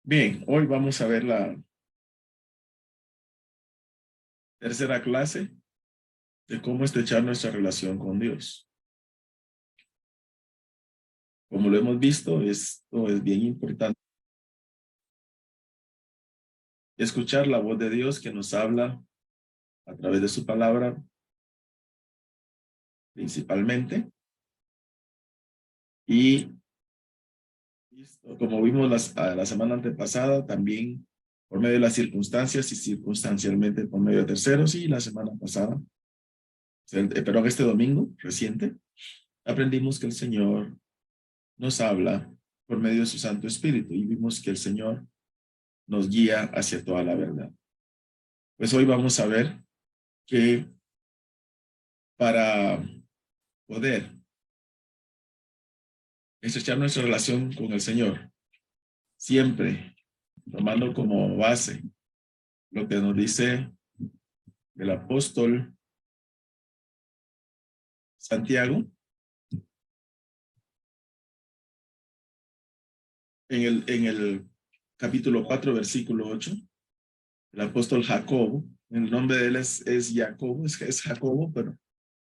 Bien, hoy vamos a ver la tercera clase de cómo estrechar nuestra relación con Dios. Como lo hemos visto, esto es bien importante. Escuchar la voz de Dios que nos habla a través de su palabra, principalmente. Y como vimos la semana antepasada, también por medio de las circunstancias y circunstancialmente por medio de terceros. Y la semana pasada, pero este domingo reciente, aprendimos que el Señor nos habla por medio de su Santo Espíritu y vimos que el Señor nos guía hacia toda la verdad. Pues hoy vamos a ver que para poder estrechar nuestra relación con el Señor, siempre tomando como base lo que nos dice el apóstol Santiago en el capítulo 4, versículo 8, el apóstol Jacobo, el nombre de él es Jacobo, es Jacobo, pero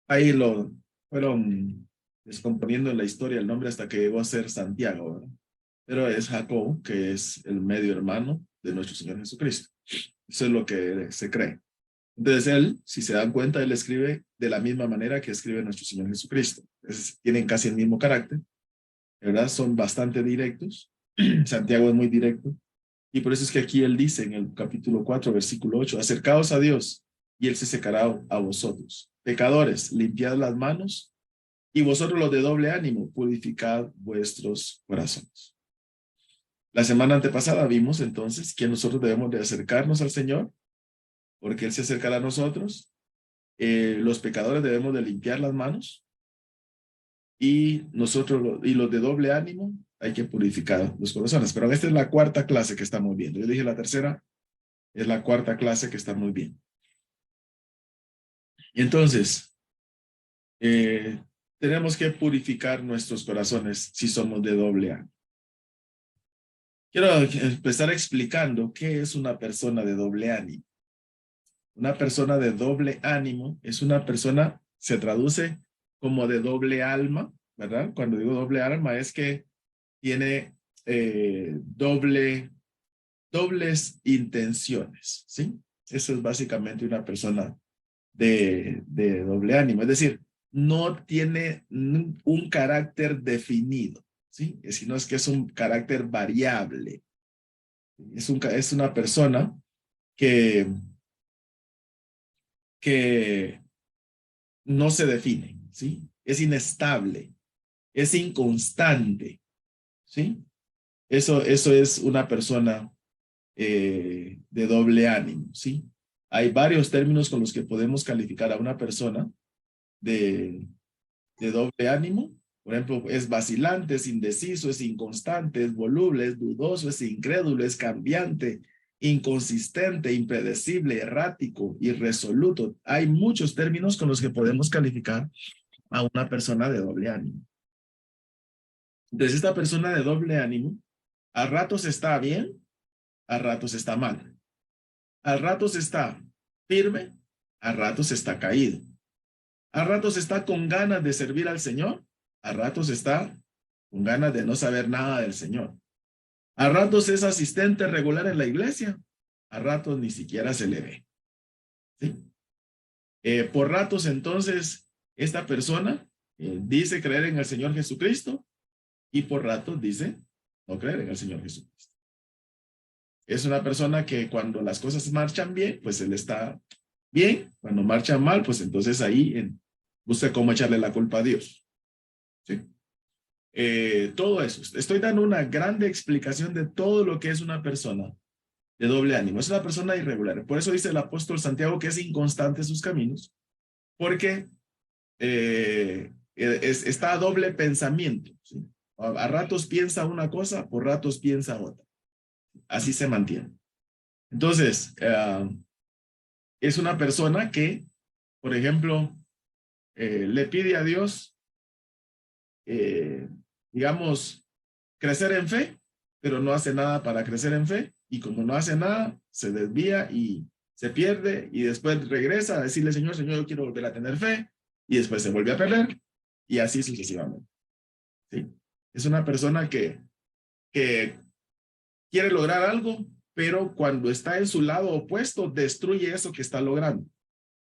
ahí lo fueron descomponiendo en la historia el nombre hasta que llegó a ser Santiago, ¿verdad? Pero es Jacobo, que es el medio hermano de nuestro Señor Jesucristo. Eso es lo que se cree. Entonces él, si se dan cuenta, él escribe de la misma manera que escribe nuestro Señor Jesucristo. Tienen casi el mismo carácter, ¿verdad? Son bastante directos. Santiago es muy directo. Y por eso es que aquí él dice en el capítulo 4, versículo 8, acercaos a Dios y él se secará a vosotros. Pecadores, limpiad las manos y vosotros los de doble ánimo, purificad vuestros corazones. La semana antepasada vimos entonces que nosotros debemos de acercarnos al Señor porque Él se acercará a nosotros. Los pecadores debemos de limpiar las manos y nosotros y los de doble ánimo hay que purificar los corazones. Pero esta es la cuarta clase que estamos viendo. Yo dije la tercera, es la cuarta clase que está muy bien. Y entonces, tenemos que purificar nuestros corazones si somos de doble ánimo. Quiero empezar explicando qué es una persona de doble ánimo. Una persona de doble ánimo es una persona, se traduce como de doble alma, ¿verdad? Cuando digo doble alma es que tiene dobles intenciones, ¿sí? Eso es básicamente una persona de doble ánimo, es decir, no tiene un carácter definido, ¿sí? Sino es que es un carácter variable. Es una persona que que no se define, ¿sí? Es inestable, es inconstante, ¿sí? Eso es una persona de doble ánimo, ¿sí? Hay varios términos con los que podemos calificar a una persona de, de doble ánimo. Por ejemplo, es vacilante, es indeciso, es inconstante, es voluble, es dudoso, es incrédulo, es cambiante, inconsistente, impredecible, errático, irresoluto. Hay muchos términos con los que podemos calificar a una persona de doble ánimo. Entonces, esta persona de doble ánimo, a ratos está bien, a ratos está mal. A ratos está firme, a ratos está caído. A ratos está con ganas de servir al Señor, a ratos está con ganas de no saber nada del Señor. A ratos es asistente regular en la iglesia, a ratos ni siquiera se le ve. ¿Sí? Por ratos entonces esta persona dice creer en el Señor Jesucristo y por ratos dice no creer en el Señor Jesucristo. Es una persona que cuando las cosas marchan bien, pues él está bien. Cuando marchan mal, pues entonces ahí busca cómo echarle la culpa a Dios. ¿Sí? Todo eso. Estoy dando una grande explicación de todo lo que es una persona de doble ánimo. Es una persona irregular. Por eso dice el apóstol Santiago que es inconstante en sus caminos, porque está a doble pensamiento. ¿Sí? A ratos piensa una cosa, por ratos piensa otra. Así se mantiene. Entonces, es una persona que, por ejemplo, le pide a Dios, digamos, crecer en fe, pero no hace nada para crecer en fe, y como no hace nada, se desvía y se pierde, y después regresa a decirle, Señor, Señor, yo quiero volver a tener fe, y después se vuelve a perder, y así sucesivamente. ¿Sí? Es una persona que quiere lograr algo, pero cuando está en su lado opuesto, destruye eso que está logrando,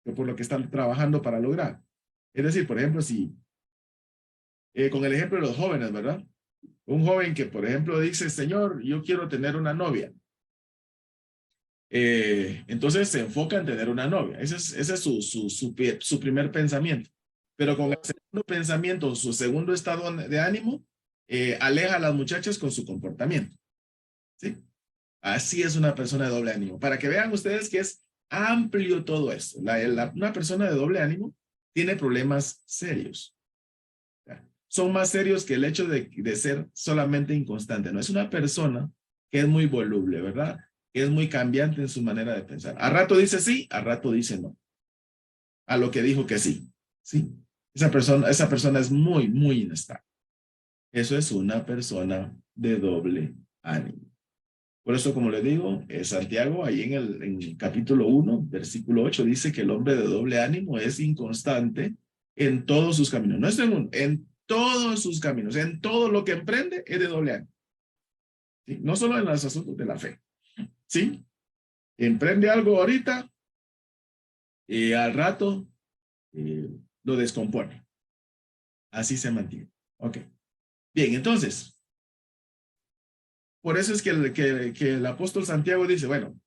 o por lo que están trabajando para lograr. Es decir, por ejemplo, si con el ejemplo de los jóvenes, ¿verdad? Un joven que, por ejemplo, dice, Señor, yo quiero tener una novia. Entonces se enfoca en tener una novia. Ese es su primer pensamiento. Pero con el segundo pensamiento, su segundo estado de ánimo, aleja a las muchachas con su comportamiento. ¿Sí? Así es una persona de doble ánimo. Para que vean ustedes que es amplio todo esto. Una persona de doble ánimo tiene problemas serios. Son más serios que el hecho de ser solamente inconstante. No es una persona que es muy voluble, ¿verdad? Que es muy cambiante en su manera de pensar. A rato dice sí, a rato dice no. A lo que dijo que sí. ¿Sí? Esa persona es muy, muy inestable. Eso es una persona de doble ánimo. Por eso, como le digo, Santiago, ahí en el capítulo 1, versículo 8, dice que el hombre de doble ánimo es inconstante en todos sus caminos. No es en todos sus caminos, en todo lo que emprende es de doble ánimo. ¿Sí? No solo en los asuntos de la fe. ¿Sí? Emprende algo ahorita y al rato lo descompone. Así se mantiene. Ok. Bien, entonces, por eso es que el apóstol Santiago dice, bueno,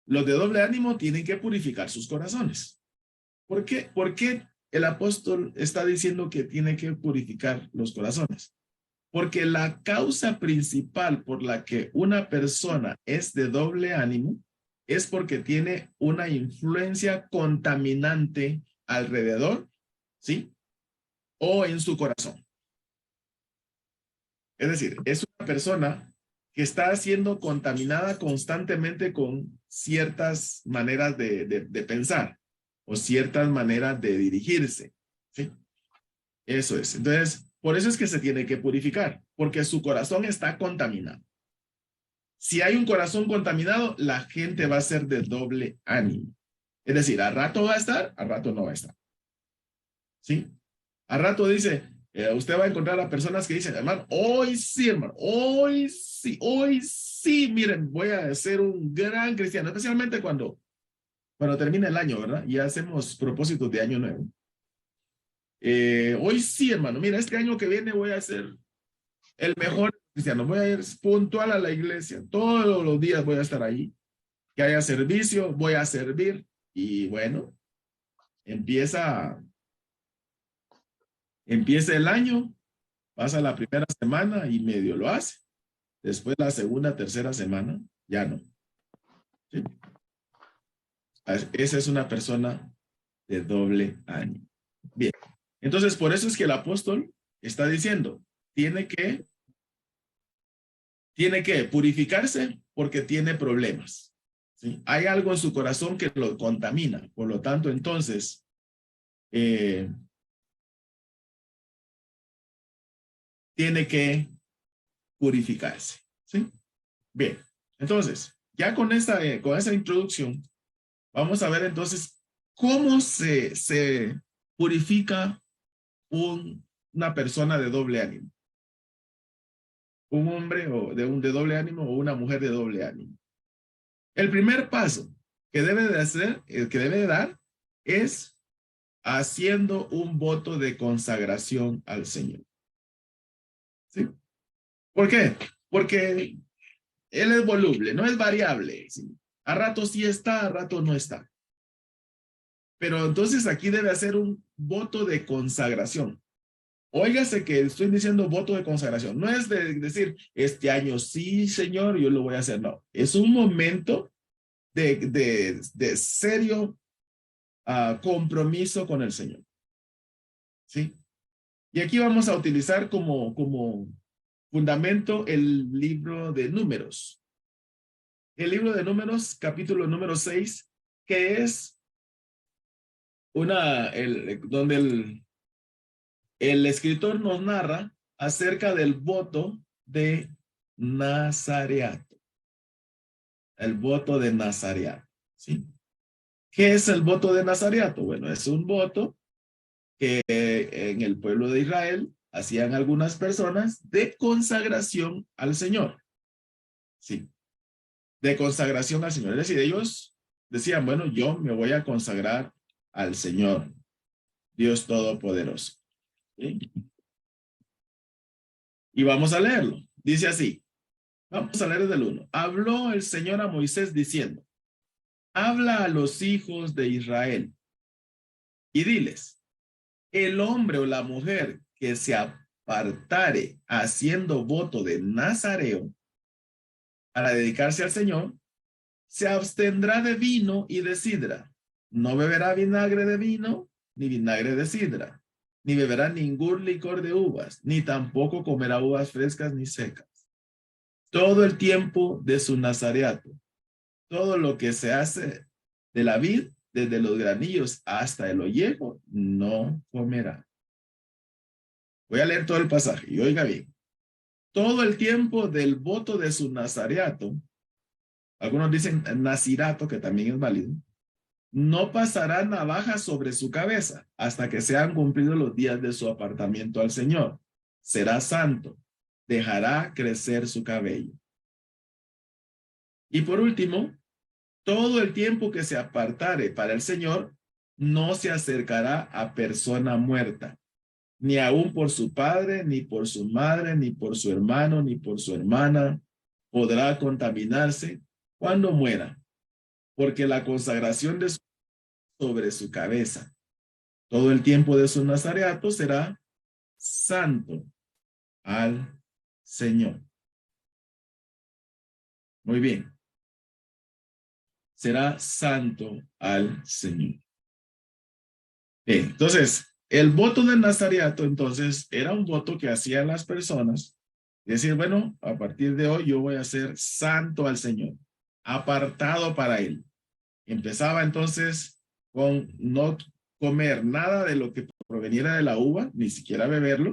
los de doble ánimo tienen que purificar sus corazones. ¿Por qué? ¿Por qué el apóstol está diciendo que tiene que purificar los corazones? Porque la causa principal por la que una persona es de doble ánimo es porque tiene una influencia contaminante alrededor, ¿sí? O en su corazón. Es decir, es una persona que está siendo contaminada constantemente con ciertas maneras de pensar o ciertas maneras de dirigirse, ¿sí? Eso es. Entonces, por eso es que se tiene que purificar, porque su corazón está contaminado. Si hay un corazón contaminado, la gente va a ser de doble ánimo. Es decir, a rato va a estar, a rato no va a estar. ¿Sí? A rato dice, usted va a encontrar a personas que dicen, hermano, hoy sí, miren, voy a ser un gran cristiano, especialmente cuando termina el año, ¿verdad? Y hacemos propósitos de año nuevo. Hoy sí, hermano, mira, este año que viene voy a ser el mejor cristiano, voy a ir puntual a la iglesia, todos los días voy a estar ahí, que haya servicio, voy a servir, y bueno, empieza el año, pasa la primera semana y medio lo hace, después la segunda, tercera semana, ya no. ¿Sí? Esa es una persona de doble ánimo. Bien, entonces por eso es que el apóstol está diciendo, tiene que purificarse porque tiene problemas. ¿Sí? Hay algo en su corazón que lo contamina. Por lo tanto, entonces, tiene que purificarse. ¿Sí? Bien, entonces, ya con esa introducción, vamos a ver entonces cómo se purifica una persona de doble ánimo. Un hombre de doble ánimo o una mujer de doble ánimo. El primer paso que debe de hacer, que debe de dar, es haciendo un voto de consagración al Señor. ¿Sí? ¿Por qué? Porque Él es voluble, no es variable. ¿Sí? A rato sí está, a rato no está. Pero entonces aquí debe hacer un voto de consagración. Óigase que estoy diciendo voto de consagración. No es de decir, este año sí, Señor, yo lo voy a hacer. No, es un momento de serio compromiso con el Señor. ¿Sí? Y aquí vamos a utilizar como fundamento el libro de Números. El libro de Números, capítulo número 6, que es donde el escritor nos narra acerca del voto de nazareato. El voto de nazareato, ¿sí? ¿Qué es el voto de nazareato? Bueno, es un voto que en el pueblo de Israel hacían algunas personas de consagración al Señor. Sí, de consagración al Señor. Es decir, ellos decían, bueno, yo me voy a consagrar al Señor, Dios Todopoderoso. ¿Sí? Y vamos a leerlo. Dice así, vamos a leer desde el 1. Habló el Señor a Moisés diciendo, habla a los hijos de Israel y diles, el hombre o la mujer que se apartare haciendo voto de nazareo para dedicarse al Señor, se abstendrá de vino y de sidra. No beberá vinagre de vino ni vinagre de sidra, ni beberá ningún licor de uvas, ni tampoco comerá uvas frescas ni secas. Todo el tiempo de su nazareato, todo lo que se hace de la vid, desde los granillos hasta el ollejo, no comerá. Voy a leer todo el pasaje y oiga bien. Todo el tiempo del voto de su nazareato, algunos dicen nacirato, que también es válido, no pasará navaja sobre su cabeza hasta que sean cumplidos los días de su apartamiento al Señor. Será santo, dejará crecer su cabello. Y por último, todo el tiempo que se apartare para el Señor, no se acercará a persona muerta, ni aun por su padre, ni por su madre, ni por su hermano, ni por su hermana, podrá contaminarse cuando muera, porque la consagración de sobre su cabeza. Todo el tiempo de su nazareato será santo al Señor. Muy bien. Será santo al Señor. Bien, entonces, el voto del nazareato, entonces, era un voto que hacían las personas. Decir, bueno, a partir de hoy yo voy a ser santo al Señor, apartado para Él. Empezaba entonces con no comer nada de lo que proveniera de la uva, ni siquiera beberlo.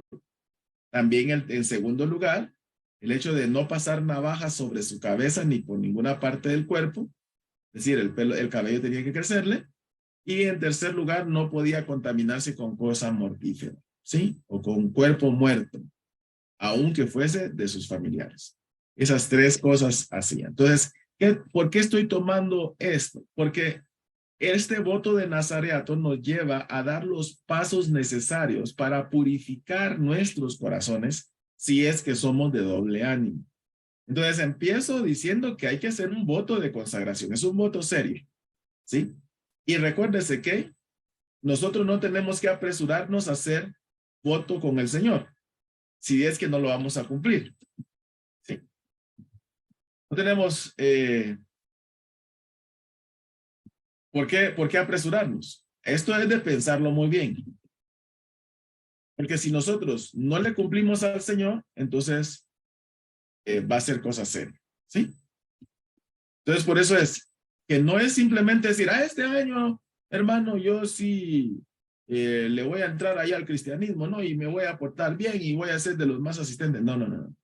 También en segundo lugar, el hecho de no pasar navaja sobre su cabeza ni por ninguna parte del cuerpo, es decir, el cabello tenía que crecerle. Y en tercer lugar, no podía contaminarse con cosa mortífera, ¿sí? O con cuerpo muerto, aunque fuese de sus familiares. Esas tres cosas hacía. Entonces, ¿por qué estoy tomando esto? Porque este voto de nazareato nos lleva a dar los pasos necesarios para purificar nuestros corazones si es que somos de doble ánimo. Entonces empiezo diciendo que hay que hacer un voto de consagración, es un voto serio, ¿sí? Y recuérdese que nosotros no tenemos que apresurarnos a hacer voto con el Señor, si es que no lo vamos a cumplir, ¿sí? No tenemos, ¿por qué apresurarnos? Esto es de pensarlo muy bien. Porque si nosotros no le cumplimos al Señor, entonces va a ser cosa seria, ¿sí? Entonces, por eso es que no es simplemente decir, este año, hermano, yo sí le voy a entrar ahí al cristianismo, ¿no? Y me voy a portar bien y voy a ser de los más asistentes. No, no, no.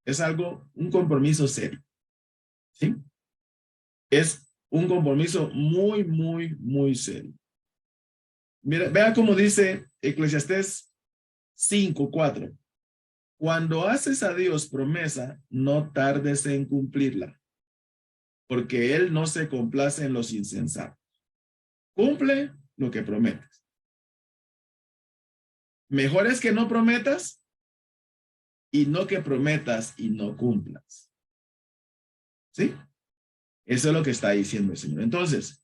Es algo, un compromiso serio, ¿sí? Es un compromiso muy, muy, muy serio. Mira, vea cómo dice Eclesiastés 5:4. Cuando haces a Dios promesa, no tardes en cumplirla, porque Él no se complace en los insensatos. Cumple lo que prometes. Mejor es que no prometas y no que prometas y no cumplas. ¿Sí? Eso es lo que está diciendo el Señor. Entonces,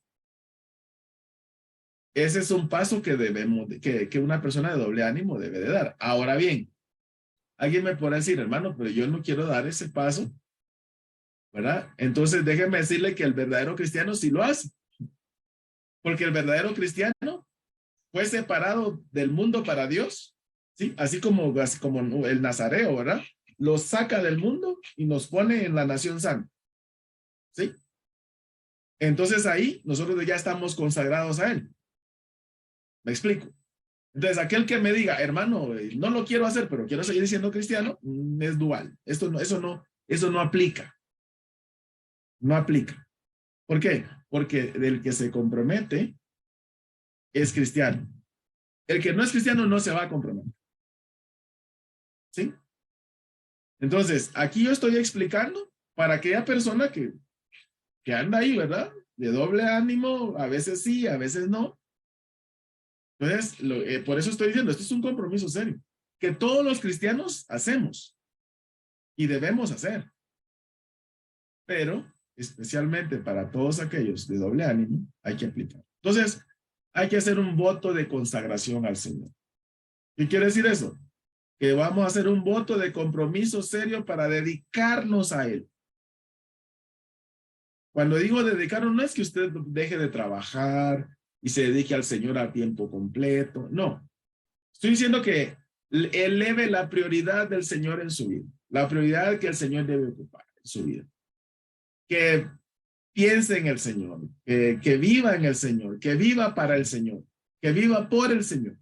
ese es un paso que debemos, que una persona de doble ánimo debe de dar. Ahora bien, alguien me podrá decir, hermano, pero yo no quiero dar ese paso, ¿verdad? Entonces, déjeme decirle que el verdadero cristiano sí lo hace. Porque el verdadero cristiano fue separado del mundo para Dios, ¿sí? Así como el nazareo, ¿verdad? Lo saca del mundo y nos pone en la nación santa, ¿sí? Entonces ahí nosotros ya estamos consagrados a Él. ¿Me explico? Entonces, aquel que me diga, hermano, no lo quiero hacer, pero quiero seguir siendo cristiano, es dual. Eso no aplica. No aplica. ¿Por qué? Porque del que se compromete es cristiano. El que no es cristiano no se va a comprometer. ¿Sí? Entonces, aquí yo estoy explicando para aquella persona que anda ahí, ¿verdad? De doble ánimo, a veces sí, a veces no. Entonces, por eso estoy diciendo, esto es un compromiso serio, que todos los cristianos hacemos y debemos hacer, pero especialmente para todos aquellos de doble ánimo, hay que aplicar. Entonces, hay que hacer un voto de consagración al Señor. ¿Qué quiere decir eso? Que vamos a hacer un voto de compromiso serio para dedicarnos a Él. Cuando digo dedicarnos, no es que usted deje de trabajar y se dedique al Señor a tiempo completo. No. Estoy diciendo que eleve la prioridad del Señor en su vida. La prioridad que el Señor debe ocupar en su vida. Que piense en el Señor. Que viva en el Señor. Que viva para el Señor. Que viva por el Señor.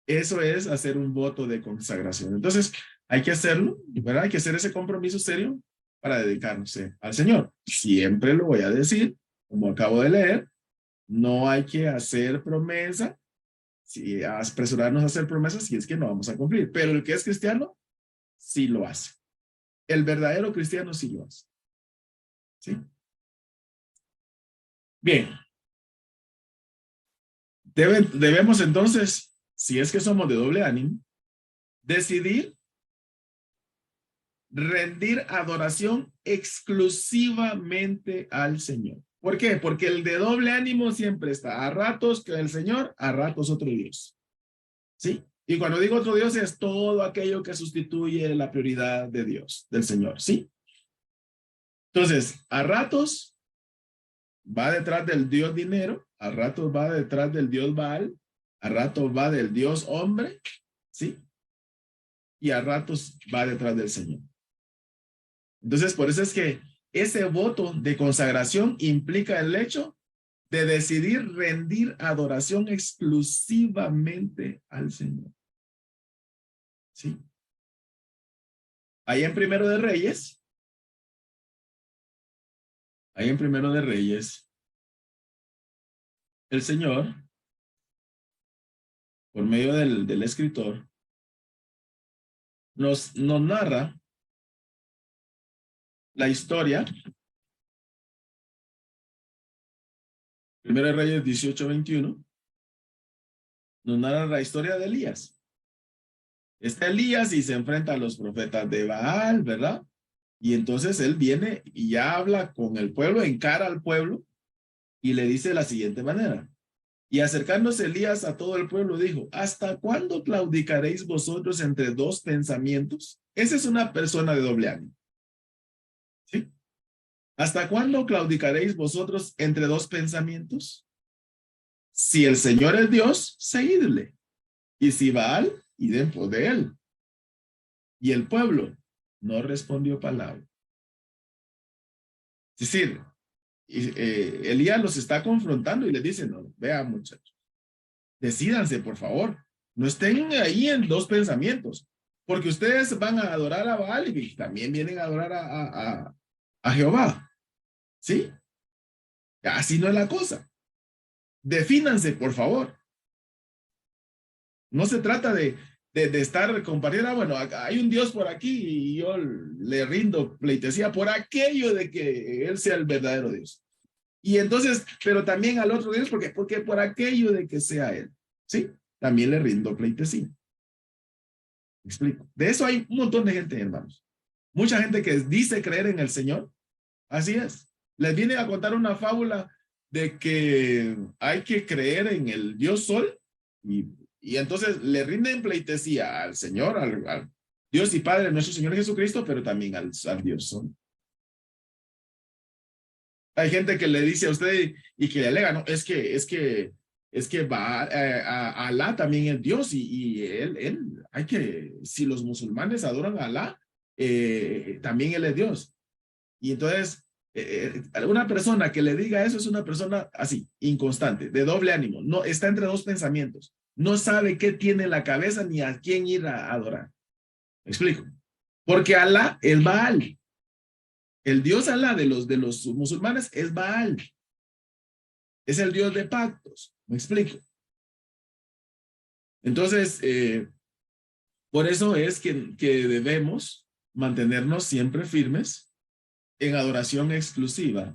Eso es hacer un voto de consagración. Entonces, hay que hacerlo, ¿verdad? Hay que hacer ese compromiso serio para dedicarse al Señor. Siempre lo voy a decir, como acabo de leer, no hay que hacer promesa, si apresurarnos a hacer promesas si es que no vamos a cumplir. Pero el que es cristiano, sí lo hace. El verdadero cristiano sí lo hace. ¿Sí? Bien. Debemos entonces, si es que somos de doble ánimo, decidir rendir adoración exclusivamente al Señor. ¿Por qué? Porque el de doble ánimo siempre está a ratos que el Señor, a ratos otro Dios. ¿Sí? Y cuando digo otro Dios es todo aquello que sustituye la prioridad de Dios, del Señor. ¿Sí? Entonces, a ratos va detrás del Dios dinero, a ratos va detrás del Dios Baal, a ratos va del Dios hombre, ¿sí? Y a ratos va detrás del Señor. Entonces, por eso es que ese voto de consagración implica el hecho de decidir rendir adoración exclusivamente al Señor. ¿Sí? Ahí en Primero de Reyes, el Señor, por medio del escritor, nos narra la historia. Primero de Reyes 18:21, nos narra la historia de Elías. Está Elías y se enfrenta a los profetas de Baal, ¿verdad? Y entonces él viene y ya habla con el pueblo, encara al pueblo y le dice de la siguiente manera. Y acercándose Elías a todo el pueblo dijo, ¿hasta cuándo claudicaréis vosotros entre dos pensamientos? Esa es una persona de doble ánimo. ¿Sí? ¿Hasta cuándo claudicaréis vosotros entre dos pensamientos? Si el Señor es Dios, seguidle. Y si Baal, id en pos de él. Y el pueblo no respondió palabra. Es decir, Elías los está confrontando y les dice, no, vean muchachos, decídanse por favor, no estén ahí en dos pensamientos, porque ustedes van a adorar a Baal y también vienen a adorar a Jehová, ¿sí? Así no es la cosa. Defínanse, por favor. No se trata de estar compartiendo, bueno, hay un Dios por aquí y yo le rindo pleitesía por aquello de que Él sea el verdadero Dios. Y entonces, pero también al otro Dios, porque por aquello de que sea Él, ¿sí? También le rindo pleitesía. ¿Me explico? De eso hay un montón de gente, hermanos. Mucha gente que dice creer en el Señor, así es. Les viene a contar una fábula de que hay que creer en el Dios Sol y entonces le rinden pleitesía al Señor, al Dios y Padre, nuestro Señor Jesucristo, pero también al Dios Sol. Hay gente que le dice a usted y que le alega, no, es que va a Alá también es Dios y hay que, si los musulmanes adoran a Alá, también él es Dios. Y entonces Una persona que le diga eso es una persona así, inconstante, de doble ánimo. No, está entre dos pensamientos. No sabe qué tiene en la cabeza ni a quién ir a adorar. ¿Me explico? Porque Alá es Baal. El Dios Alá de los musulmanes es Baal. Es el Dios de pactos. ¿Me explico? Entonces, por eso es que debemos mantenernos siempre firmes en adoración exclusiva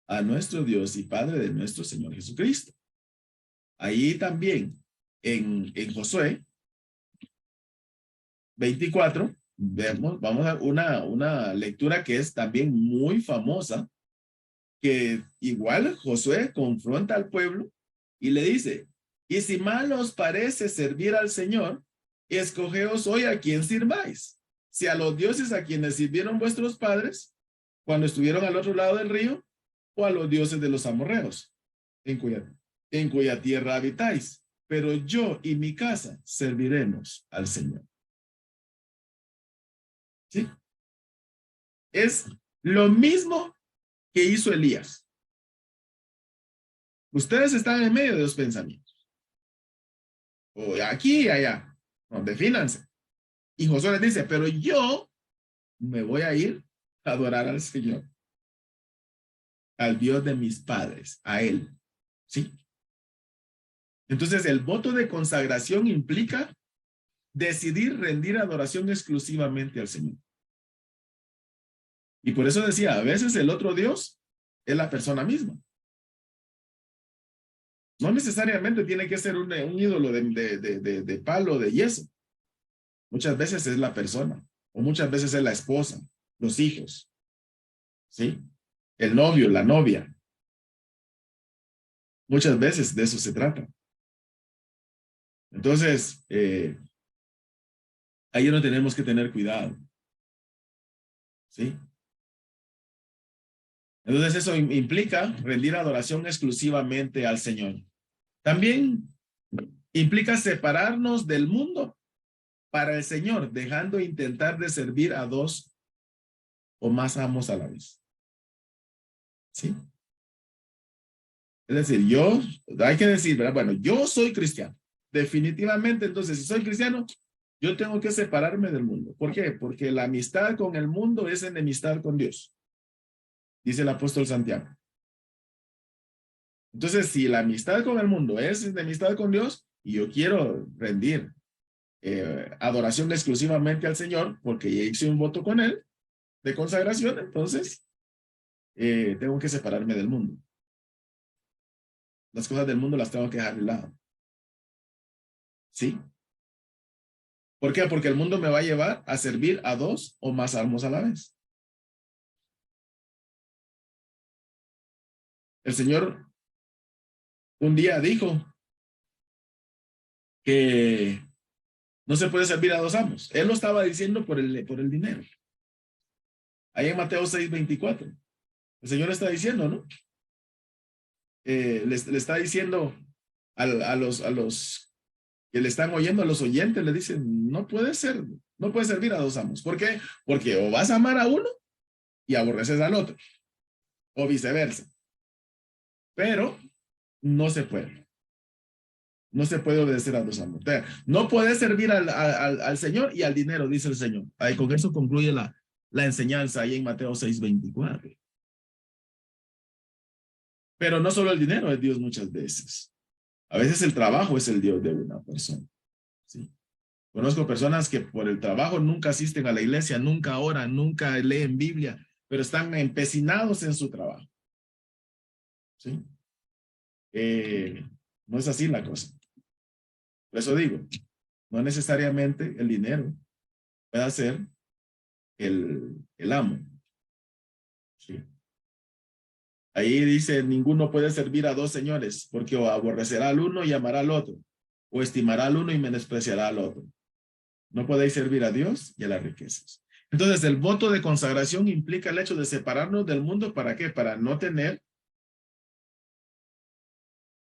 a nuestro Dios y Padre de nuestro Señor Jesucristo. Ahí también, en Josué 24, vamos a una lectura que es también muy famosa, que igual Josué confronta al pueblo y le dice, y si mal os parece servir al Señor, escogeos hoy a quién sirváis, si a los dioses a quienes sirvieron vuestros padres cuando estuvieron al otro lado del río, o a los dioses de los amorreos, en cuya tierra habitáis. Pero yo y mi casa serviremos al Señor. ¿Sí? Es lo mismo que hizo Elías. Ustedes están en medio de los pensamientos. O aquí y allá. No, defínanse. Y Josué les dice, pero yo me voy a ir a adorar al Señor, al Dios de mis padres, a Él. ¿Sí? Entonces, el voto de consagración implica decidir rendir adoración exclusivamente al Señor. Y por eso decía, a veces el otro Dios es la persona misma. No necesariamente tiene que ser un ídolo de palo, de yeso. Muchas veces es la persona, o muchas veces es la esposa, los hijos, ¿sí? El novio, la novia. Muchas veces de eso se trata. Entonces, ahí no tenemos que tener cuidado, ¿sí? Entonces eso implica rendir adoración exclusivamente al Señor. También implica separarnos del mundo para el Señor, dejando intentar de servir a dos o más amos a la vez. ¿Sí? Es decir, hay que decir, ¿verdad? Bueno, yo soy cristiano. Definitivamente, entonces, si soy cristiano, yo tengo que separarme del mundo. ¿Por qué? Porque la amistad con el mundo es enemistad con Dios, dice el apóstol Santiago. Entonces, si la amistad con el mundo es enemistad con Dios, y yo quiero rendir adoración exclusivamente al Señor, porque ya hice un voto con Él de consagración, entonces tengo que separarme del mundo. Las cosas del mundo las tengo que dejar de lado. ¿Sí? ¿Por qué? Porque el mundo me va a llevar a servir a dos o más amos a la vez. El Señor un día dijo que no se puede servir a dos amos. Él lo estaba diciendo por el dinero. Ahí en Mateo 6:24. El Señor está diciendo, ¿no? Le está diciendo a los que le están oyendo, a los oyentes, le dicen, no puede servir a dos amos. ¿Por qué? Porque o vas a amar a uno y aborreces al otro, o viceversa. Pero no se puede. No se puede obedecer a dos amos. No puedes servir al Señor y al dinero, dice el Señor. Ahí con eso concluye la enseñanza ahí en Mateo 6:24. Pero no solo el dinero es Dios muchas veces. A veces el trabajo es el Dios de una persona. ¿Sí? Conozco personas que por el trabajo nunca asisten a la iglesia, nunca oran, nunca leen Biblia, pero están empecinados en su trabajo. ¿Sí? No es así la cosa. Por eso digo, no necesariamente el dinero puede ser el amo. ¿Sí? Ahí dice, ninguno puede servir a dos señores, porque o aborrecerá al uno y amará al otro, o estimará al uno y menospreciará al otro. No podéis servir a Dios y a las riquezas. Entonces, el voto de consagración implica el hecho de separarnos del mundo. ¿Para qué? Para no tener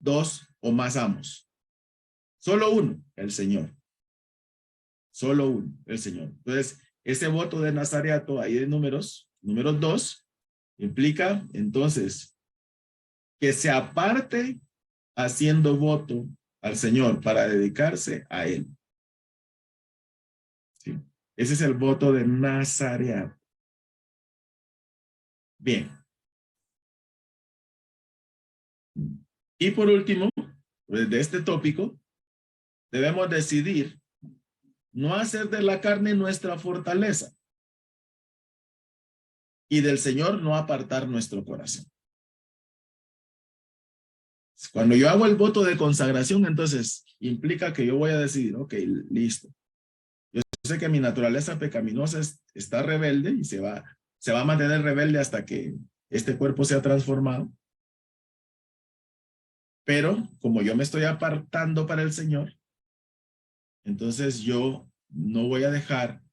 dos o más amos. Solo uno, el Señor. Solo uno, el Señor. Entonces, ese voto de Nazareato, ahí de números 2, Implica, entonces, que se aparte haciendo voto al Señor para dedicarse a Él. ¿Sí? Ese es el voto de Nazareato. Bien. Y por último, de este tópico, debemos decidir no hacer de la carne nuestra fortaleza y del Señor no apartar nuestro corazón. Cuando yo hago el voto de consagración, entonces implica que yo voy a decidir, ok, listo. Yo sé que mi naturaleza pecaminosa está rebelde y se va a mantener rebelde hasta que este cuerpo sea transformado. Pero como yo me estoy apartando para el Señor, entonces yo no voy a dejar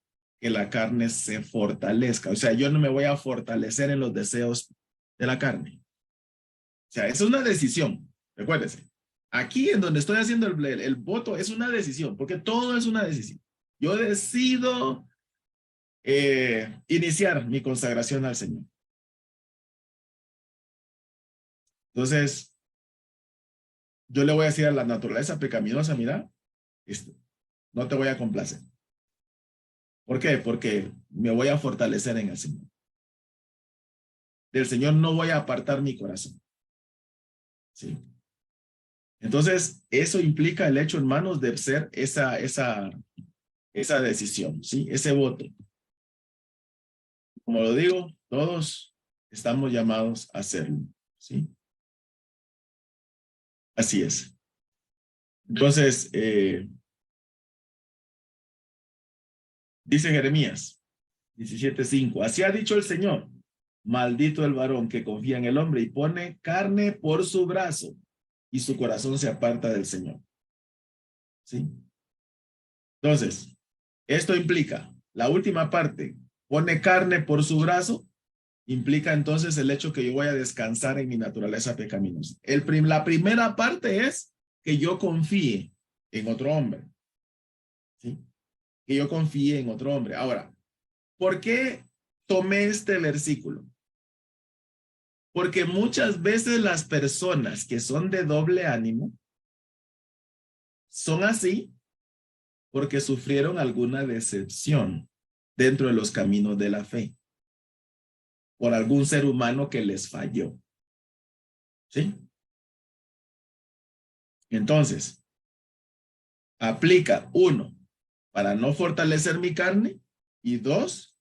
que la carne se fortalezca. O sea, yo no me voy a fortalecer en los deseos de la carne. O sea, es una decisión. Recuérdese. Aquí en donde estoy haciendo el voto es una decisión, porque todo es una decisión. Yo decido iniciar mi consagración al Señor. Entonces, yo le voy a decir a la naturaleza pecaminosa, mira, no te voy a complacer. ¿Por qué? Porque me voy a fortalecer en el Señor. Del Señor no voy a apartar mi corazón. ¿Sí? Entonces, eso implica el hecho, hermanos, de ser esa decisión, ¿sí? Ese voto. Como lo digo, todos estamos llamados a hacerlo, ¿sí? Así es. Entonces, dice Jeremías 17:5, así ha dicho el Señor, maldito el varón que confía en el hombre y pone carne por su brazo y su corazón se aparta del Señor. ¿Sí? Entonces, esto implica, la última parte, pone carne por su brazo, implica entonces el hecho que yo voy a descansar en mi naturaleza pecaminosa. La primera parte es que yo confíe en otro hombre. ¿Sí? Que yo confíe en otro hombre. Ahora, ¿por qué tomé este versículo? Porque muchas veces las personas que son de doble ánimo son así porque sufrieron alguna decepción dentro de los caminos de la fe por algún ser humano que les falló. ¿Sí? Entonces, aplica uno, para no fortalecer mi carne y dos,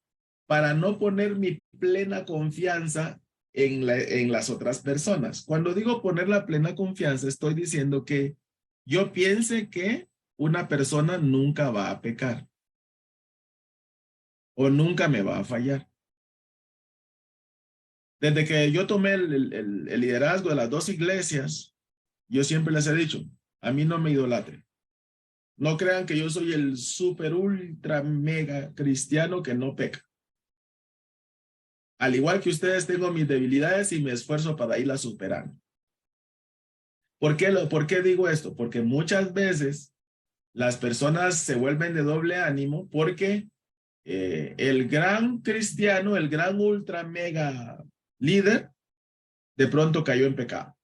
para no poner mi plena confianza en las otras personas. Cuando digo poner la plena confianza, estoy diciendo que yo piense que una persona nunca va a pecar o nunca me va a fallar. Desde que yo tomé el liderazgo de las dos iglesias, yo siempre les he dicho, a mí no me idolatre. No crean que yo soy el super ultra mega cristiano que no peca. Al igual que ustedes, tengo mis debilidades y me esfuerzo para irlas superando. ¿Por qué digo esto? Porque muchas veces las personas se vuelven de doble ánimo porque el gran cristiano, el gran ultra mega líder, de pronto cayó en pecado.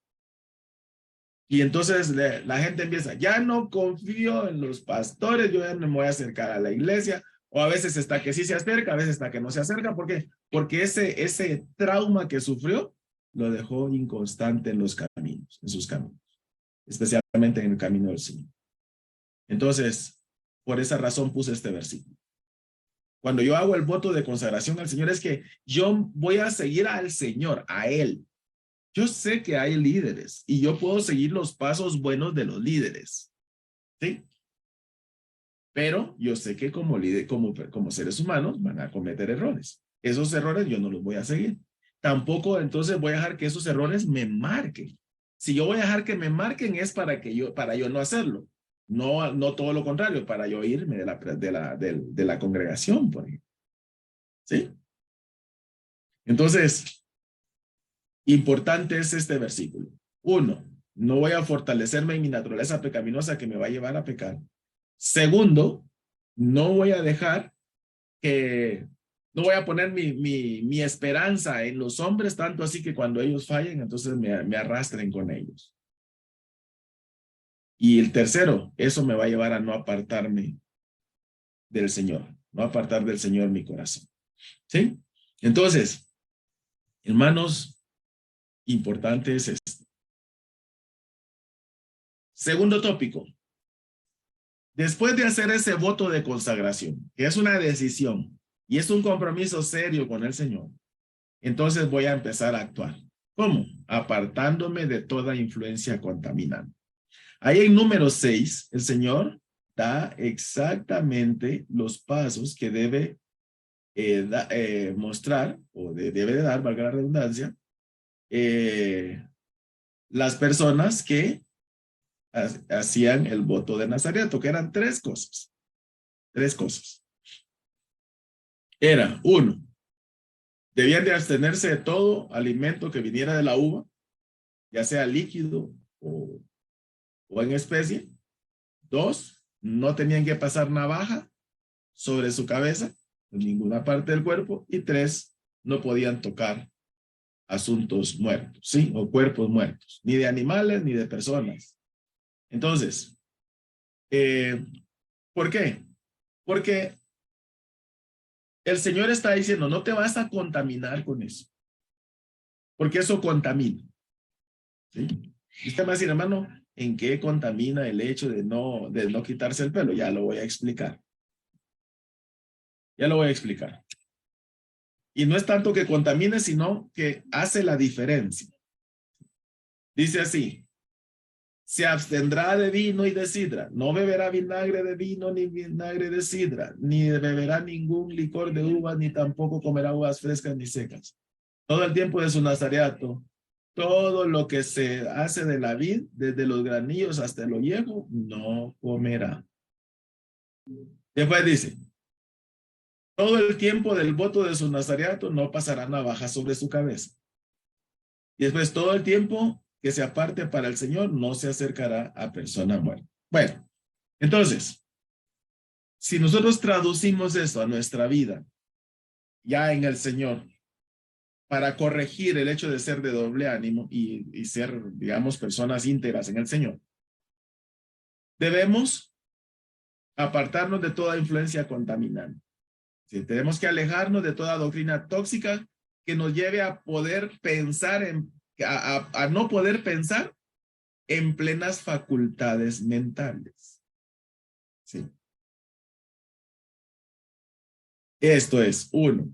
Y entonces la gente empieza, ya no confío en los pastores, yo ya no me voy a acercar a la iglesia, o a veces está que sí se acerca, a veces está que no se acerca. ¿Por qué? Porque ese trauma que sufrió lo dejó inconstante en los caminos, en sus caminos, especialmente en el camino del Señor. Entonces, por esa razón puse este versículo. Cuando yo hago el voto de consagración al Señor es que yo voy a seguir al Señor, a Él. Yo sé que hay líderes y yo puedo seguir los pasos buenos de los líderes, ¿sí? Pero yo sé que como líder, como seres humanos van a cometer errores. Esos errores yo no los voy a seguir. Tampoco entonces voy a dejar que esos errores me marquen. Si yo voy a dejar que me marquen es para yo no hacerlo. No, no todo lo contrario, para yo irme de la congregación, por ejemplo. ¿Sí? Entonces, importante es este versículo. Uno, no voy a fortalecerme en mi naturaleza pecaminosa que me va a llevar a pecar. Segundo, no voy a dejar que No voy a poner mi esperanza en los hombres, tanto así que cuando ellos fallen, entonces me arrastren con ellos. Y el tercero, eso me va a llevar a no apartarme del Señor, no apartar del Señor mi corazón. ¿Sí? Entonces, hermanos, importante es esto. Segundo tópico. Después de hacer ese voto de consagración, que es una decisión y es un compromiso serio con el Señor, entonces voy a empezar a actuar. ¿Cómo? Apartándome de toda influencia contaminante. Ahí en número 6, el Señor da exactamente los pasos que debe mostrar, o debe de dar, valga la redundancia, las personas que hacían el voto de Nazareto, que eran tres cosas. Tres cosas. Era, uno, debían de abstenerse de todo alimento que viniera de la uva, ya sea líquido o en especie. Dos, no tenían que pasar navaja sobre su cabeza, en ninguna parte del cuerpo. Y tres, no podían tocar asuntos muertos, ¿sí? O cuerpos muertos, ni de animales ni de personas. Entonces, ¿por qué? Porque el Señor está diciendo, no te vas a contaminar con eso, porque eso contamina, ¿sí? Y usted me va a decir, hermano, ¿en qué contamina el hecho de no quitarse el pelo? Ya lo voy a explicar. Ya lo voy a explicar. Y no es tanto que contamine, sino que hace la diferencia. Dice así, se abstendrá de vino y de sidra, no beberá vinagre de vino ni vinagre de sidra, ni beberá ningún licor de uva, ni tampoco comerá uvas frescas ni secas. Todo el tiempo de su nazareato, todo lo que se hace de la vid, desde los granillos hasta lo viejo, no comerá. Después dice, todo el tiempo del voto de su nazareato no pasará navaja sobre su cabeza. Y después todo el tiempo que se aparte para el Señor no se acercará a persona muerta. Bueno, entonces, si nosotros traducimos esto a nuestra vida, ya en el Señor, para corregir el hecho de ser de doble ánimo y ser, digamos, personas íntegras en el Señor, debemos apartarnos de toda influencia contaminante. ¿Sí? Tenemos que alejarnos de toda doctrina tóxica que nos lleve a poder pensar a no poder pensar en plenas facultades mentales. ¿Sí? Esto es, uno,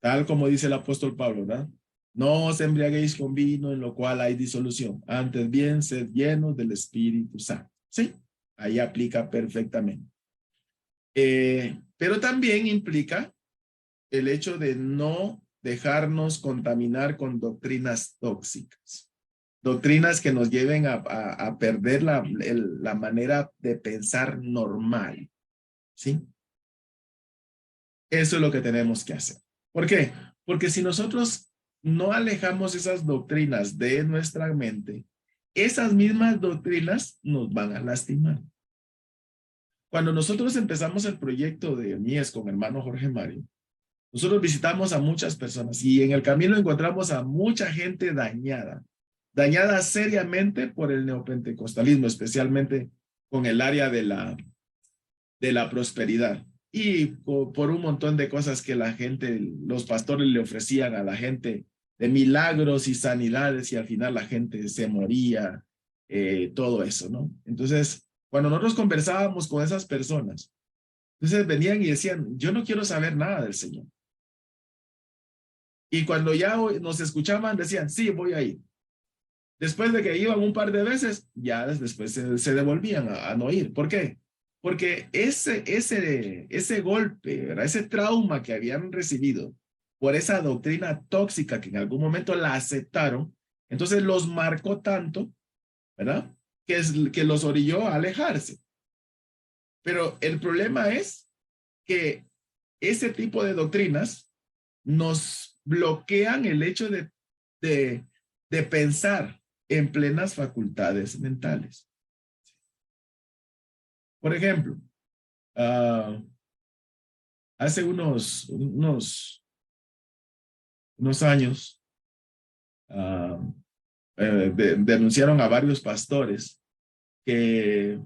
tal como dice el apóstol Pablo, ¿verdad? No os embriaguéis con vino en lo cual hay disolución, antes bien sed llenos del Espíritu Santo. ¿Sí? Ahí aplica perfectamente. Pero también implica el hecho de no dejarnos contaminar con doctrinas tóxicas, doctrinas que nos lleven a perder la manera de pensar normal, ¿sí? Eso es lo que tenemos que hacer. ¿Por qué? Porque si nosotros no alejamos esas doctrinas de nuestra mente, esas mismas doctrinas nos van a lastimar. Cuando nosotros empezamos el proyecto de Mies con hermano Jorge Mario, nosotros visitamos a muchas personas y en el camino encontramos a mucha gente dañada, dañada seriamente por el neopentecostalismo, especialmente con el área de la prosperidad y por un montón de cosas que la gente, los pastores le ofrecían a la gente de milagros y sanidades y al final la gente se moría, todo eso, ¿no? Entonces, cuando nosotros conversábamos con esas personas, entonces venían y decían, yo no quiero saber nada del Señor. Y cuando ya nos escuchaban, decían, sí, voy a ir. Después de que iban un par de veces, ya después se devolvían a no ir. ¿Por qué? Porque ese golpe, ¿verdad? Ese trauma que habían recibido por esa doctrina tóxica que en algún momento la aceptaron, entonces los marcó tanto, ¿verdad? Que los orilló a alejarse. Pero el problema es que ese tipo de doctrinas nos bloquean el hecho de pensar en plenas facultades mentales. Por ejemplo, Hace unos años, ah, denunciaron a varios pastores que,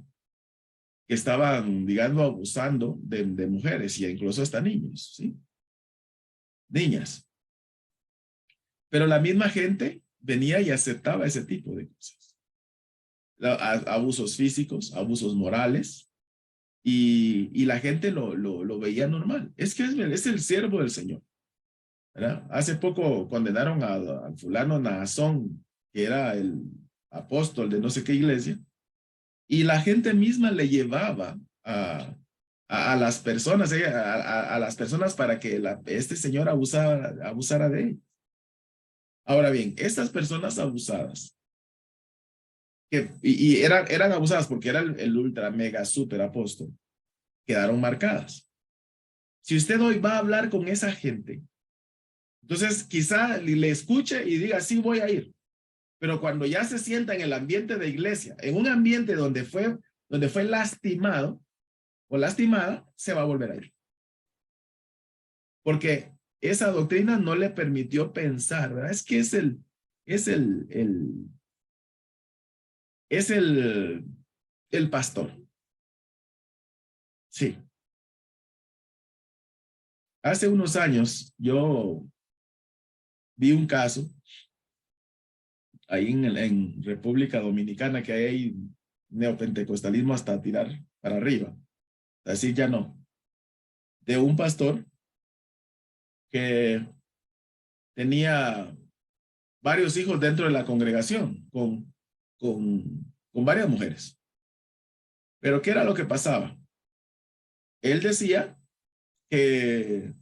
que estaban, digamos, abusando de mujeres y incluso hasta niños, ¿sí? Niñas. Pero la misma gente venía y aceptaba ese tipo de cosas. Abusos físicos, abusos morales, y la gente lo veía normal. Es que es el siervo del Señor, ¿verdad? Hace poco condenaron al fulano Naasón, que era el apóstol de no sé qué iglesia, y la gente misma le llevaba a las personas, a las personas para que este señor abusara de él. Ahora bien, estas personas abusadas, y eran abusadas porque era el ultra mega super apóstol, quedaron marcadas. Si usted hoy va a hablar con esa gente, entonces quizá le escuche y diga, sí, voy a ir. Pero cuando ya se sienta en el ambiente de iglesia, en un ambiente donde fue lastimado o lastimada, se va a volver a ir. Porque esa doctrina no le permitió pensar, ¿verdad? Es que es el pastor. Sí. Hace unos años yo vi un caso ahí en República Dominicana que hay neopentecostalismo hasta tirar para arriba. Así ya no. De un pastor que tenía varios hijos dentro de la congregación con varias mujeres. Pero ¿qué era lo que pasaba? Él decía que,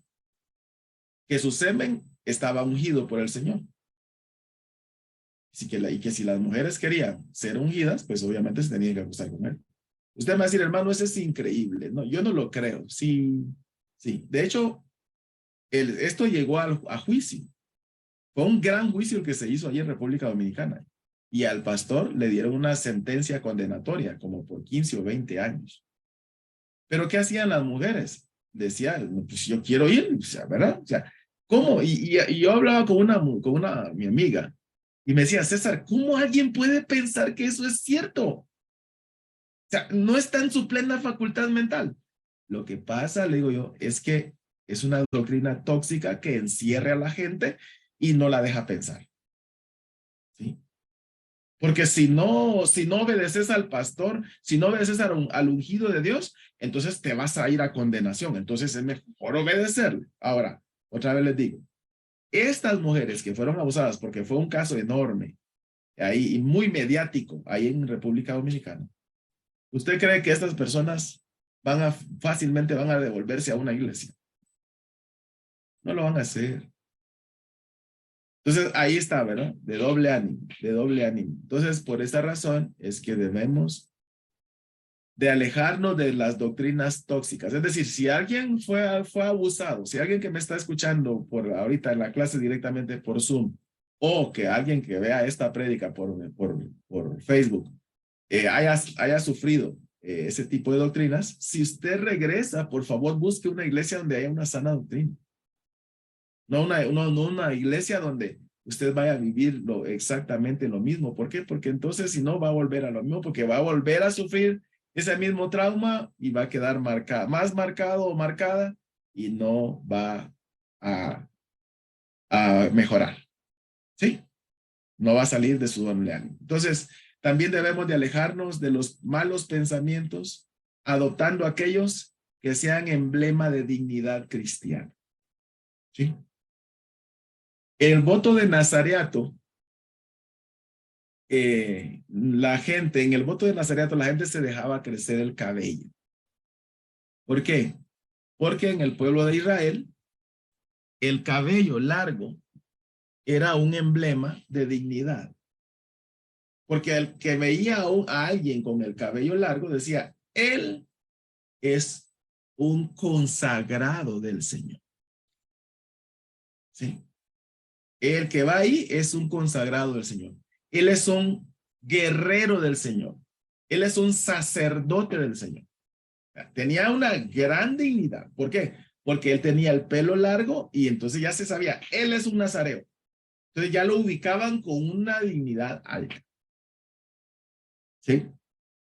que su semen estaba ungido por el Señor. Así que y que si las mujeres querían ser ungidas, pues obviamente se tenían que acostar con él. Usted me va a decir, hermano, eso es increíble. No, yo no lo creo. Sí, sí. De hecho, esto llegó a juicio. Fue un gran juicio el que se hizo allí en República Dominicana. Y al pastor le dieron una sentencia condenatoria, como por 15 o 20 años. Pero ¿qué hacían las mujeres? Decían, pues yo quiero ir, o sea, ¿verdad? O sea, ¿cómo? Y yo hablaba mi amiga, y me decía, César, ¿cómo alguien puede pensar que eso es cierto? O sea, no está en su plena facultad mental. Lo que pasa, le digo yo, es que es una doctrina tóxica que encierra a la gente y no la deja pensar. ¿Sí? Porque si no obedeces al pastor, si no obedeces al ungido de Dios, entonces te vas a ir a condenación. Entonces es mejor obedecerle. Ahora, otra vez les digo, estas mujeres que fueron abusadas, porque fue un caso enorme ahí y muy mediático ahí en República Dominicana, ¿usted cree que estas personas fácilmente van a devolverse a una iglesia? No lo van a hacer. Entonces ahí está, ¿verdad? De doble ánimo, de doble ánimo. Entonces, por esta razón es que debemos de alejarnos de las doctrinas tóxicas. Es decir, si alguien fue abusado, si alguien que me está escuchando por ahorita en la clase directamente por Zoom, o que alguien que vea esta prédica por Facebook haya sufrido ese tipo de doctrinas, si usted regresa, por favor, busque una iglesia donde haya una sana doctrina. No una iglesia donde usted vaya a vivir exactamente lo mismo. ¿Por qué? Porque entonces si no va a volver a lo mismo, porque va a volver a sufrir ese mismo trauma y va a quedar más marcado o marcada y no va a, a mejorar. ¿Sí? No va a salir de su doble ánimo. Entonces, también debemos de alejarnos de los malos pensamientos, adoptando aquellos que sean emblema de dignidad cristiana. ¿Sí? El voto de Nazareato, en el voto de Nazareato, la gente se dejaba crecer el cabello. ¿Por qué? Porque en el pueblo de Israel, el cabello largo era un emblema de dignidad. Porque el que veía a alguien con el cabello largo decía, él es un consagrado del Señor. ¿Sí? El que va ahí es un consagrado del Señor. Él es un guerrero del Señor. Él es un sacerdote del Señor. Tenía una gran dignidad. ¿Por qué? porque él tenía el pelo largo y entonces ya se sabía, él es un nazareo. Entonces ya lo ubicaban con una dignidad alta. ¿Sí?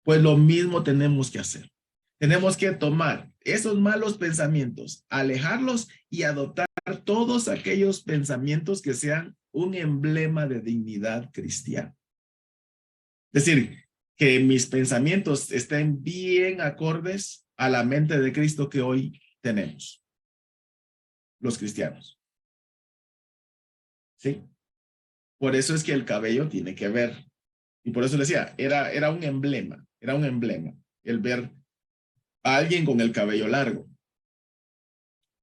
Pues lo mismo tenemos que hacer. Tenemos que tomar esos malos pensamientos, alejarlos y adoptar todos aquellos pensamientos que sean un emblema de dignidad cristiana. Es decir, que mis pensamientos estén bien acordes a la mente de Cristo que hoy tenemos, los cristianos. ¿Sí? Por eso es que el cabello tiene que ver. Y por eso le decía, era un emblema, el ver a alguien con el cabello largo.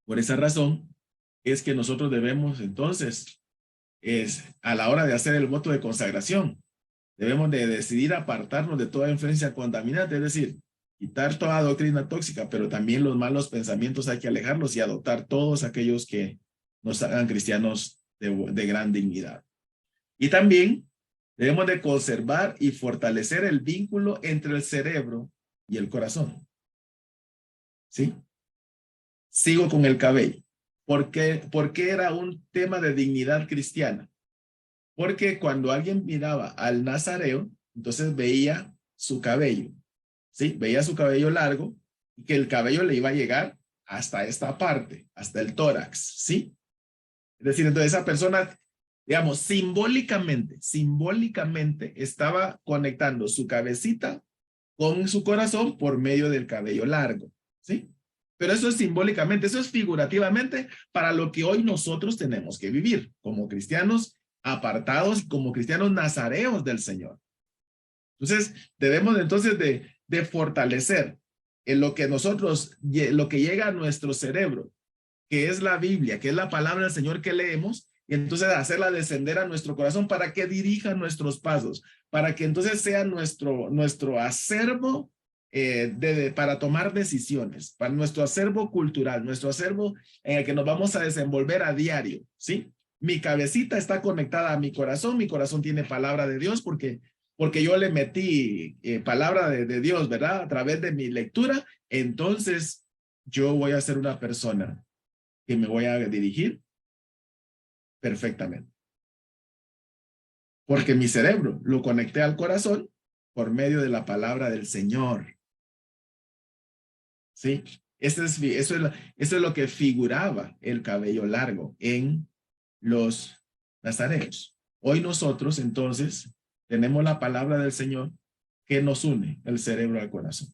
Por esa razón es que nosotros debemos entonces, a la hora de hacer el voto de consagración, debemos de decidir apartarnos de toda influencia contaminante, es decir, quitar toda doctrina tóxica, pero también los malos pensamientos hay que alejarlos y adoptar todos aquellos que nos hagan cristianos de gran dignidad. Y también debemos de conservar y fortalecer el vínculo entre el cerebro y el corazón. ¿Sí? Sigo con el cabello. ¿Por qué era un tema de dignidad cristiana? Porque cuando alguien miraba al nazareo, entonces veía su cabello, ¿sí? Veía su cabello largo y que el cabello le iba a llegar hasta esta parte, hasta el tórax, ¿sí? Es decir, entonces esa persona, digamos, simbólicamente estaba conectando su cabecita con su corazón por medio del cabello largo, ¿sí? Pero eso es simbólicamente, eso es figurativamente para lo que hoy nosotros tenemos que vivir como cristianos apartados, como cristianos nazareos del Señor. Entonces, debemos entonces de fortalecer en lo que nosotros, lo que llega a nuestro cerebro, que es la Biblia, que es la palabra del Señor que leemos, y entonces hacerla descender a nuestro corazón para que dirija nuestros pasos, para que entonces sea nuestro acervo para tomar decisiones, para nuestro acervo cultural, nuestro acervo en el que nos vamos a desenvolver a diario, ¿sí? Mi cabecita está conectada a mi corazón tiene palabra de Dios porque yo le metí palabra de Dios, ¿verdad? A través de mi lectura, entonces yo voy a ser una persona que me voy a dirigir perfectamente. Porque mi cerebro lo conecté al corazón por medio de la palabra del Señor. ¿Sí? Eso es lo que figuraba el cabello largo en los nazareos. Hoy nosotros entonces tenemos la palabra del Señor que nos une el cerebro al corazón.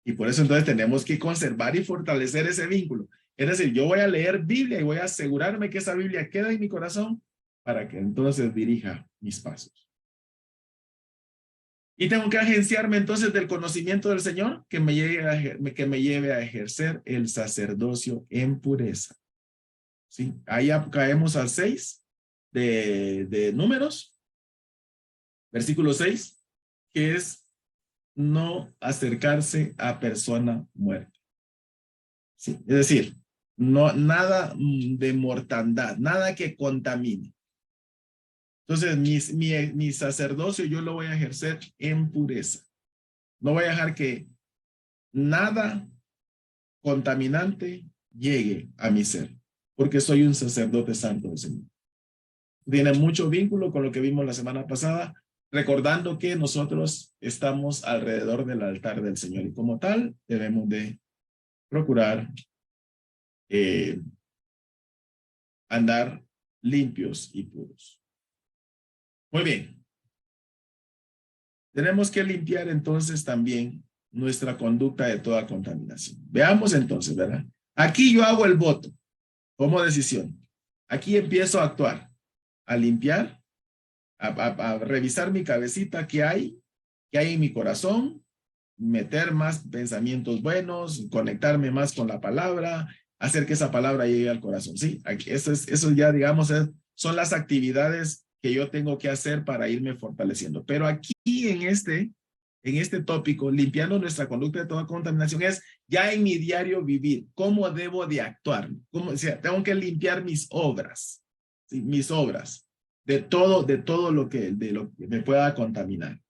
Y por eso entonces tenemos que conservar y fortalecer ese vínculo. Es decir, yo voy a leer Biblia y voy a asegurarme que esa Biblia queda en mi corazón para que entonces dirija mis pasos. Y tengo que agenciarme entonces del conocimiento del Señor que me lleve a ejercer el sacerdocio en pureza. ¿Sí? Ahí caemos al 6 de Números, versículo 6, que es no acercarse a persona muerta. ¿Sí? Es decir, no, nada de mortandad, nada que contamine. Entonces, mi sacerdocio yo lo voy a ejercer en pureza. No voy a dejar que nada contaminante llegue a mi ser, porque soy un sacerdote santo del Señor. Tiene mucho vínculo con lo que vimos la semana pasada, recordando que nosotros estamos alrededor del altar del Señor y como tal debemos de procurar andar limpios y puros. Muy bien. Tenemos que limpiar entonces también nuestra conducta de toda contaminación. Veamos entonces, ¿verdad? Aquí yo hago el voto como decisión. Aquí empiezo a actuar, a limpiar, a revisar mi cabecita, qué hay en mi corazón, meter más pensamientos buenos, conectarme más con la palabra, hacer que esa palabra llegue al corazón. Sí, eso ya, digamos, son las actividades que yo tengo que hacer para irme fortaleciendo. Pero aquí en este tópico, limpiando nuestra conducta de toda contaminación, es ya en mi diario vivir, cómo debo de actuar, o sea, tengo que limpiar mis obras, ¿sí? Mis obras, de todo lo que me pueda contaminar.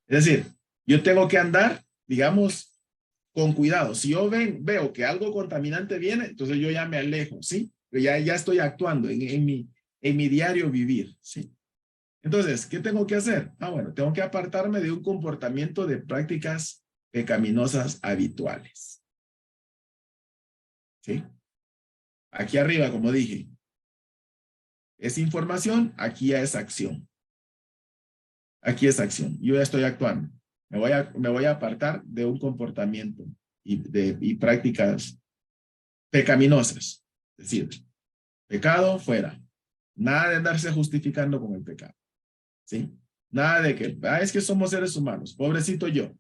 Es decir, yo tengo que andar, digamos, con cuidado. Si yo veo que algo contaminante viene, entonces yo ya me alejo, ¿sí? Ya estoy actuando en mi diario vivir, ¿sí? Entonces, ¿qué tengo que hacer? Bueno, tengo que apartarme de un comportamiento de prácticas pecaminosas habituales, ¿sí? Aquí arriba, como dije, es información, aquí ya es acción. Aquí es acción. Yo ya estoy actuando. Me voy a apartar de un comportamiento y prácticas pecaminosas. Es decir, pecado fuera. Nada de andarse justificando con el pecado. ¿Sí? Nada de que, es que somos seres humanos, pobrecito yo.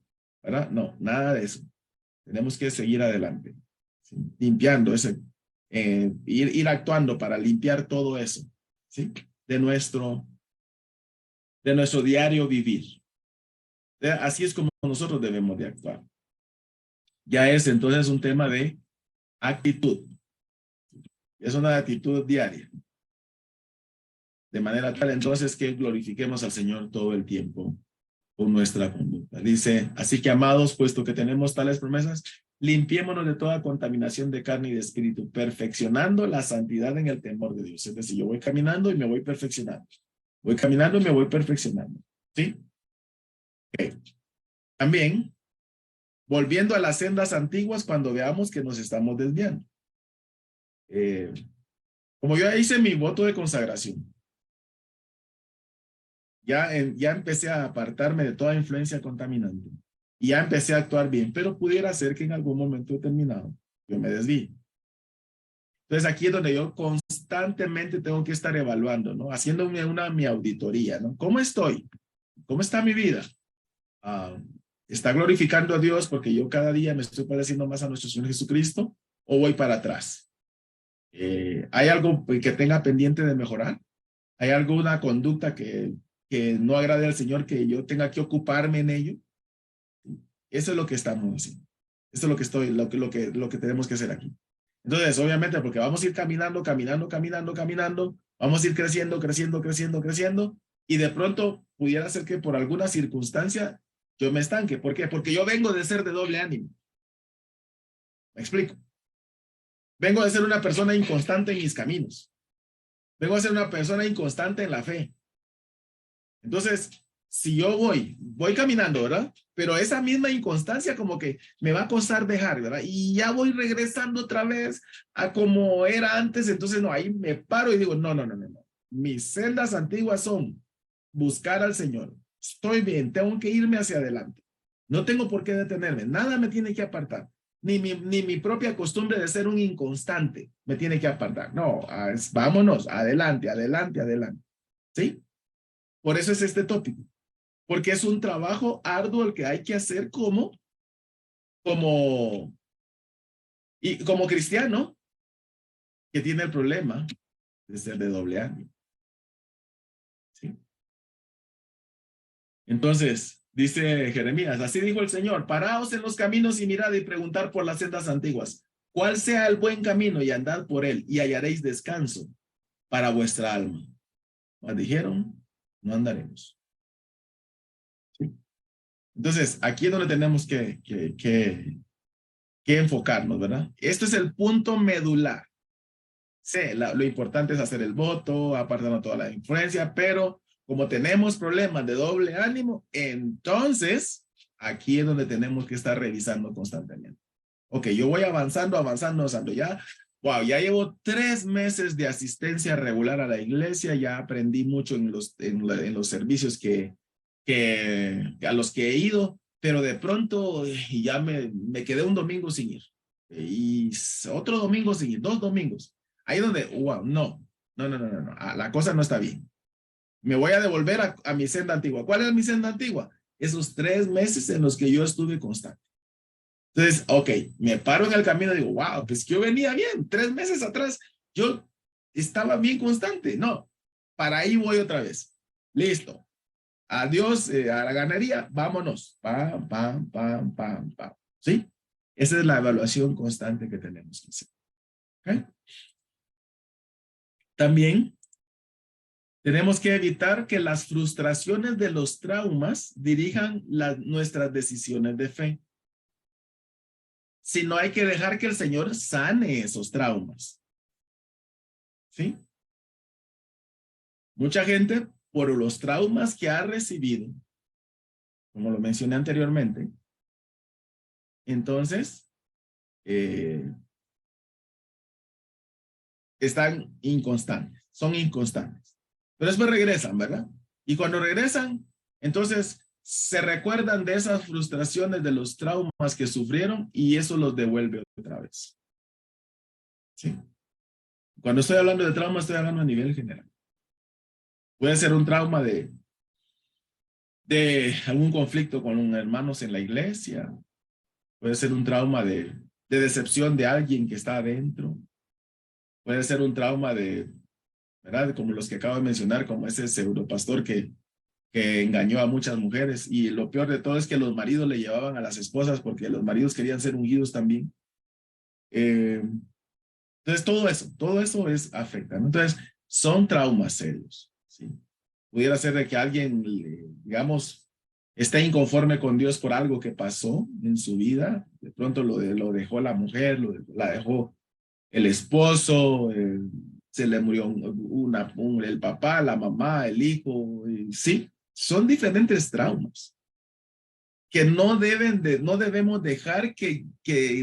¿Verdad? No, nada de eso. Tenemos que seguir adelante. ¿Sí? Limpiando ir actuando para limpiar todo eso. ¿Sí? De nuestro diario vivir. Así es como nosotros debemos de actuar. Ya es entonces un tema de actitud. Es una actitud diaria. De manera tal entonces que glorifiquemos al Señor todo el tiempo con nuestra conducta. Dice, así que amados, puesto que tenemos tales promesas, limpiémonos de toda contaminación de carne y de espíritu, perfeccionando la santidad en el temor de Dios. Es decir, yo voy caminando y me voy perfeccionando. Voy caminando y me voy perfeccionando. ¿Sí? Okay. También, volviendo a las sendas antiguas cuando veamos que nos estamos desviando. Como yo ya hice mi voto de consagración, ya empecé a apartarme de toda influencia contaminante y ya empecé a actuar bien, pero pudiera ser que en algún momento determinado yo me desvíe. Entonces aquí es donde yo constantemente tengo que estar evaluando, ¿no? Haciéndome mi auditoría, ¿no? ¿Cómo estoy? ¿Cómo está mi vida? ¿Está glorificando a Dios porque yo cada día me estoy pareciendo más a nuestro Señor Jesucristo o voy para atrás? ¿Hay algo que tenga pendiente de mejorar? ¿Hay alguna conducta que no agrade al Señor que yo tenga que ocuparme en ello? Eso es lo que estamos haciendo. Eso es lo que tenemos que hacer aquí. Entonces, obviamente, porque vamos a ir caminando, vamos a ir creciendo, creciendo, y de pronto pudiera ser que por alguna circunstancia yo me estanque. ¿Por qué? Porque yo vengo de ser de doble ánimo. ¿Me explico? Vengo de ser una persona inconstante en mis caminos. Vengo a ser una persona inconstante en la fe. Entonces, si yo voy caminando, ¿verdad? Pero esa misma inconstancia como que me va a costar dejar, ¿verdad? Y ya voy regresando otra vez a como era antes, entonces no, ahí me paro y digo, no. Mis sendas antiguas son buscar al Señor. Estoy bien, tengo que irme hacia adelante. No tengo por qué detenerme, nada me tiene que apartar. Ni mi propia costumbre de ser un inconstante me tiene que apartar. No, vámonos, adelante. ¿Sí? Por eso es este tópico, porque es un trabajo arduo el que hay que hacer como, como cristiano que tiene el problema de ser de doble ánimo. ¿Sí? Entonces, dice Jeremías, así dijo el Señor, paraos en los caminos y mirad y preguntar por las sendas antiguas, cuál sea el buen camino y andad por él y hallaréis descanso para vuestra alma. Mas dijeron, no andaremos. ¿Sí? Entonces, aquí es donde tenemos que enfocarnos, ¿verdad? Esto es el punto medular. Sí, lo importante es hacer el voto, apartando toda la influencia, pero como tenemos problemas de doble ánimo, entonces aquí es donde tenemos que estar revisando constantemente. Ok, yo voy avanzando. Ya, wow, ya llevo 3 meses de asistencia regular a la iglesia, ya aprendí mucho en los servicios a los que he ido, pero de pronto ya me quedé un domingo sin ir. Y otro domingo sin ir, 2 domingos. Ahí donde, wow, no. La cosa no está bien. Me voy a devolver a mi senda antigua. ¿Cuál es mi senda antigua? Esos 3 meses en los que yo estuve constante. Entonces, ok, me paro en el camino y digo, wow, pues que yo venía bien. 3 meses atrás yo estaba bien constante. No, para ahí voy otra vez. Listo. Adiós a la ganadería. Vámonos. Pam. ¿Sí? Esa es la evaluación constante que tenemos que hacer. ¿Okay? También tenemos que evitar que las frustraciones de los traumas dirijan nuestras decisiones de fe. sino hay que dejar que el Señor sane esos traumas. ¿Sí? Mucha gente, por los traumas que ha recibido, como lo mencioné anteriormente, entonces están inconstantes, son inconstantes. Pero después regresan, ¿verdad? Y cuando regresan, entonces se recuerdan de esas frustraciones, de los traumas que sufrieron y eso los devuelve otra vez. ¿Sí? Cuando estoy hablando de trauma, estoy hablando a nivel general. Puede ser un trauma de algún conflicto con hermanos en la iglesia. Puede ser un trauma de decepción de alguien que está adentro. Puede ser un trauma ¿verdad? Como los que acabo de mencionar, como ese pseudopastor que engañó a muchas mujeres. Y lo peor de todo es que los maridos le llevaban a las esposas porque los maridos querían ser ungidos también. Entonces, todo eso es afecta, ¿no? Entonces, son traumas serios, ¿sí? Pudiera ser de que alguien, digamos, esté inconforme con Dios por algo que pasó en su vida. De pronto lo dejó la mujer, la dejó el esposo, se le murió el papá, la mamá, el hijo. Sí, son diferentes traumas que no debemos dejar que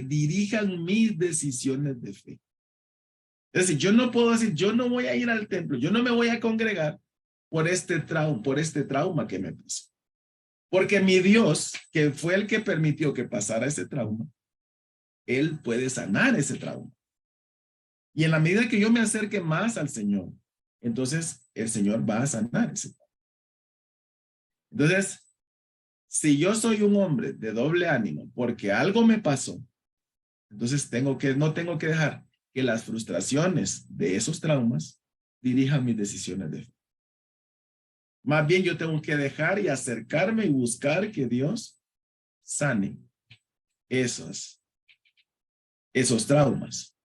dirijan mis decisiones de fe. Es decir, yo no puedo decir, yo no voy a ir al templo, yo no me voy a congregar por este trauma que me pasó. Porque mi Dios, que fue el que permitió que pasara ese trauma, Él puede sanar ese trauma. Y en la medida que yo me acerque más al Señor, entonces el Señor va a sanar ese trauma. Entonces, si yo soy un hombre de doble ánimo porque algo me pasó, entonces no tengo que dejar que las frustraciones de esos traumas dirijan mis decisiones de fe. Más bien yo tengo que dejar y acercarme y buscar que Dios sane esos traumas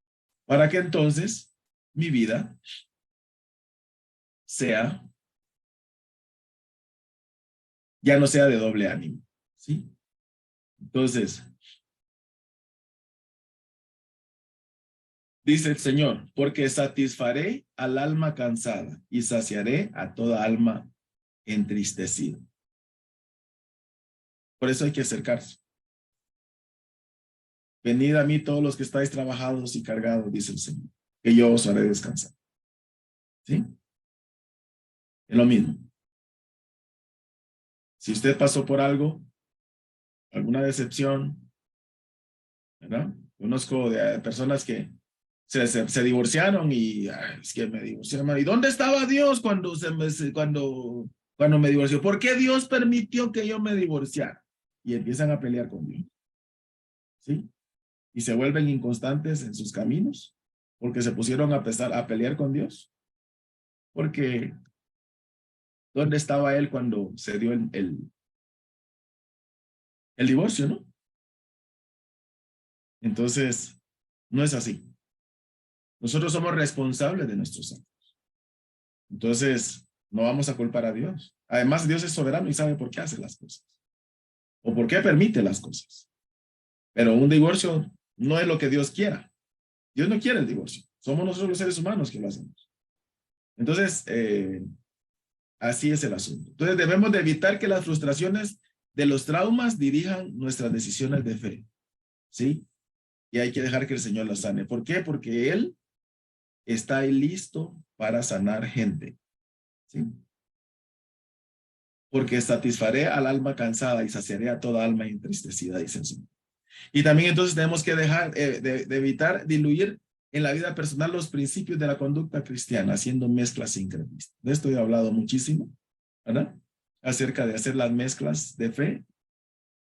para que entonces mi vida ya no sea de doble ánimo, ¿sí? Entonces, dice el Señor, porque satisfaré al alma cansada y saciaré a toda alma entristecida. Por eso hay que acercarse. Venid a mí todos los que estáis trabajados y cargados, dice el Señor, que yo os haré descansar. ¿Sí? Es lo mismo. Si usted pasó por algo, alguna decepción, ¿verdad? Conozco de personas que se divorciaron y es que me divorcié. ¿Y dónde estaba Dios cuando me divorció? ¿Por qué Dios permitió que yo me divorciara? Y empiezan a pelear con Dios. ¿Sí? Y se vuelven inconstantes en sus caminos porque se pusieron a pelear con Dios. Porque ¿dónde estaba él cuando se dio el divorcio, no? Entonces, no es así. Nosotros somos responsables de nuestros actos. Entonces, no vamos a culpar a Dios. Además, Dios es soberano y sabe por qué hace las cosas. O por qué permite las cosas. Pero un divorcio no es lo que Dios quiera. Dios no quiere el divorcio. Somos nosotros los seres humanos que lo hacemos. Entonces, así es el asunto. Entonces, debemos de evitar que las frustraciones de los traumas dirijan nuestras decisiones de fe. ¿Sí? Y hay que dejar que el Señor las sane. ¿Por qué? Porque Él está ahí listo para sanar gente. ¿Sí? Porque satisfaré al alma cansada y saciaré a toda alma entristecida, dice el Señor. Y también entonces tenemos que dejar de evitar diluir en la vida personal los principios de la conducta cristiana, haciendo mezclas sincretistas. De esto he hablado muchísimo, ¿verdad? Acerca de hacer las mezclas de fe,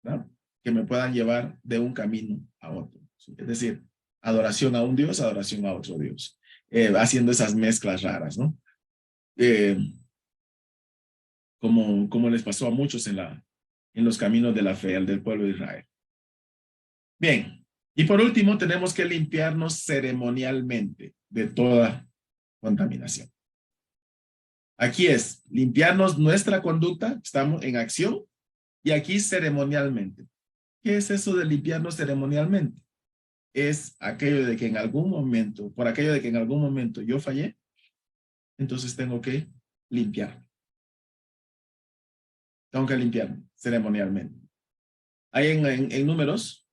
¿verdad? Que me puedan llevar de un camino a otro. ¿Sí? Es decir, adoración a un Dios, adoración a otro Dios. Haciendo esas mezclas raras, ¿no? Como les pasó a muchos en los caminos de la fe, al del pueblo de Israel. Bien, y por último tenemos que limpiarnos ceremonialmente de toda contaminación. Aquí es limpiarnos nuestra conducta, estamos en acción, y aquí ceremonialmente. ¿Qué es eso de limpiarnos ceremonialmente? es aquello de que en algún momento, por aquello de que en algún momento yo fallé, entonces tengo que limpiar. Tengo que limpiarme ceremonialmente. Ahí en Números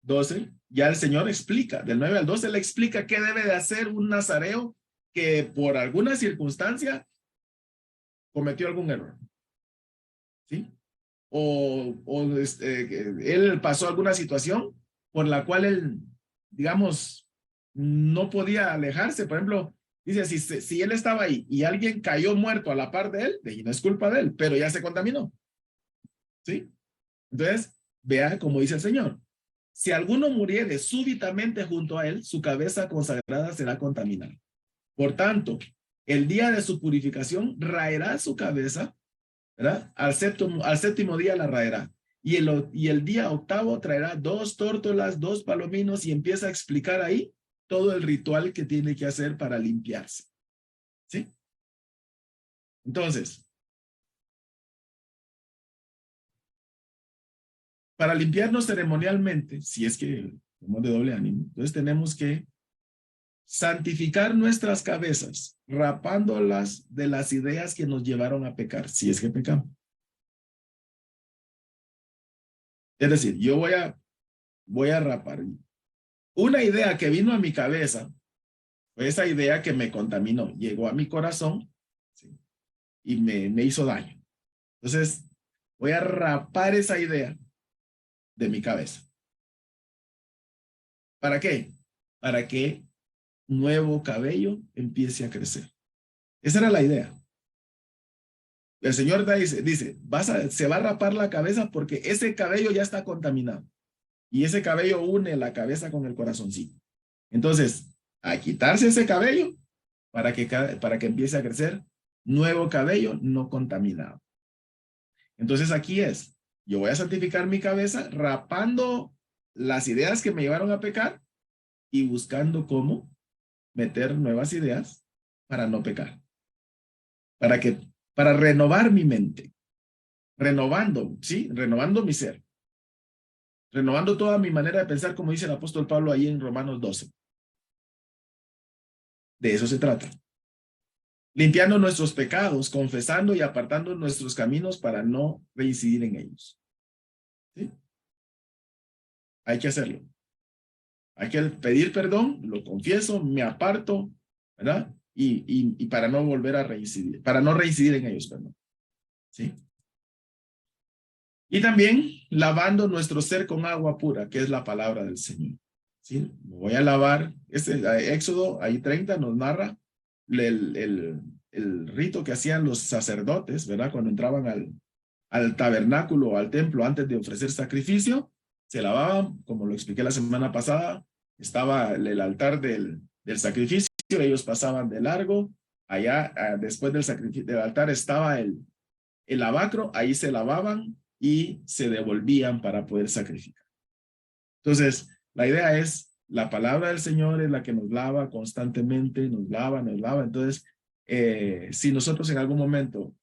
12, ya el Señor explica, del 9 al 12, le explica qué debe de hacer un nazareo que por alguna circunstancia cometió algún error. ¿Sí? Él pasó alguna situación por la cual él, digamos, no podía alejarse. Por ejemplo, dice, si él estaba ahí y alguien cayó muerto a la par de él, y no es culpa de él, pero ya se contaminó. ¿Sí? Entonces, vea como dice el Señor. Si alguno muriere súbitamente junto a él, su cabeza consagrada será contaminada. Por tanto, el día de su purificación raerá su cabeza, ¿verdad? Al séptimo día la raerá. Y el día octavo traerá 2 tórtolas, 2 palominos y empieza a explicar ahí todo el ritual que tiene que hacer para limpiarse. ¿Sí? Entonces, para limpiarnos ceremonialmente, si es que somos de doble ánimo, entonces tenemos que santificar nuestras cabezas, rapándolas de las ideas que nos llevaron a pecar, si es que pecamos. Es decir, yo voy a rapar. Una idea que vino a mi cabeza fue esa idea que me contaminó, llegó a mi corazón, ¿sí? Y me hizo daño. Entonces, voy a rapar esa idea de mi cabeza. ¿Para qué? Para que nuevo cabello empiece a crecer. Esa era la idea. El Señor dice, se va a rapar la cabeza porque ese cabello ya está contaminado. Y ese cabello une la cabeza con el corazoncito. Entonces, a quitarse ese cabello para que empiece a crecer nuevo cabello no contaminado. Entonces aquí yo voy a santificar mi cabeza rapando las ideas que me llevaron a pecar y buscando cómo meter nuevas ideas para no pecar. Para renovar mi mente, renovando, ¿sí? Renovando mi ser, renovando toda mi manera de pensar, como dice el apóstol Pablo ahí en Romanos 12. De eso se trata. Limpiando nuestros pecados, confesando y apartando nuestros caminos para no reincidir en ellos. ¿Sí? Hay que hacerlo. Hay que pedir perdón, lo confieso, me aparto, ¿verdad? Y para no volver a reincidir, para no reincidir en ellos, perdón. ¿Sí? Y también lavando nuestro ser con agua pura, que es la palabra del Señor. ¿Sí? Me voy a lavar. Éxodo, ahí 30 nos narra el rito que hacían los sacerdotes, ¿verdad? Cuando entraban al tabernáculo o al templo antes de ofrecer sacrificio, se lavaban, como lo expliqué la semana pasada, estaba el altar del sacrificio, ellos pasaban de largo, allá después del sacrificio del altar estaba el lavacro, ahí se lavaban y se devolvían para poder sacrificar. Entonces, la idea es, la palabra del Señor es la que nos lava constantemente, nos lava, nos lava. Entonces, si nosotros en algún momento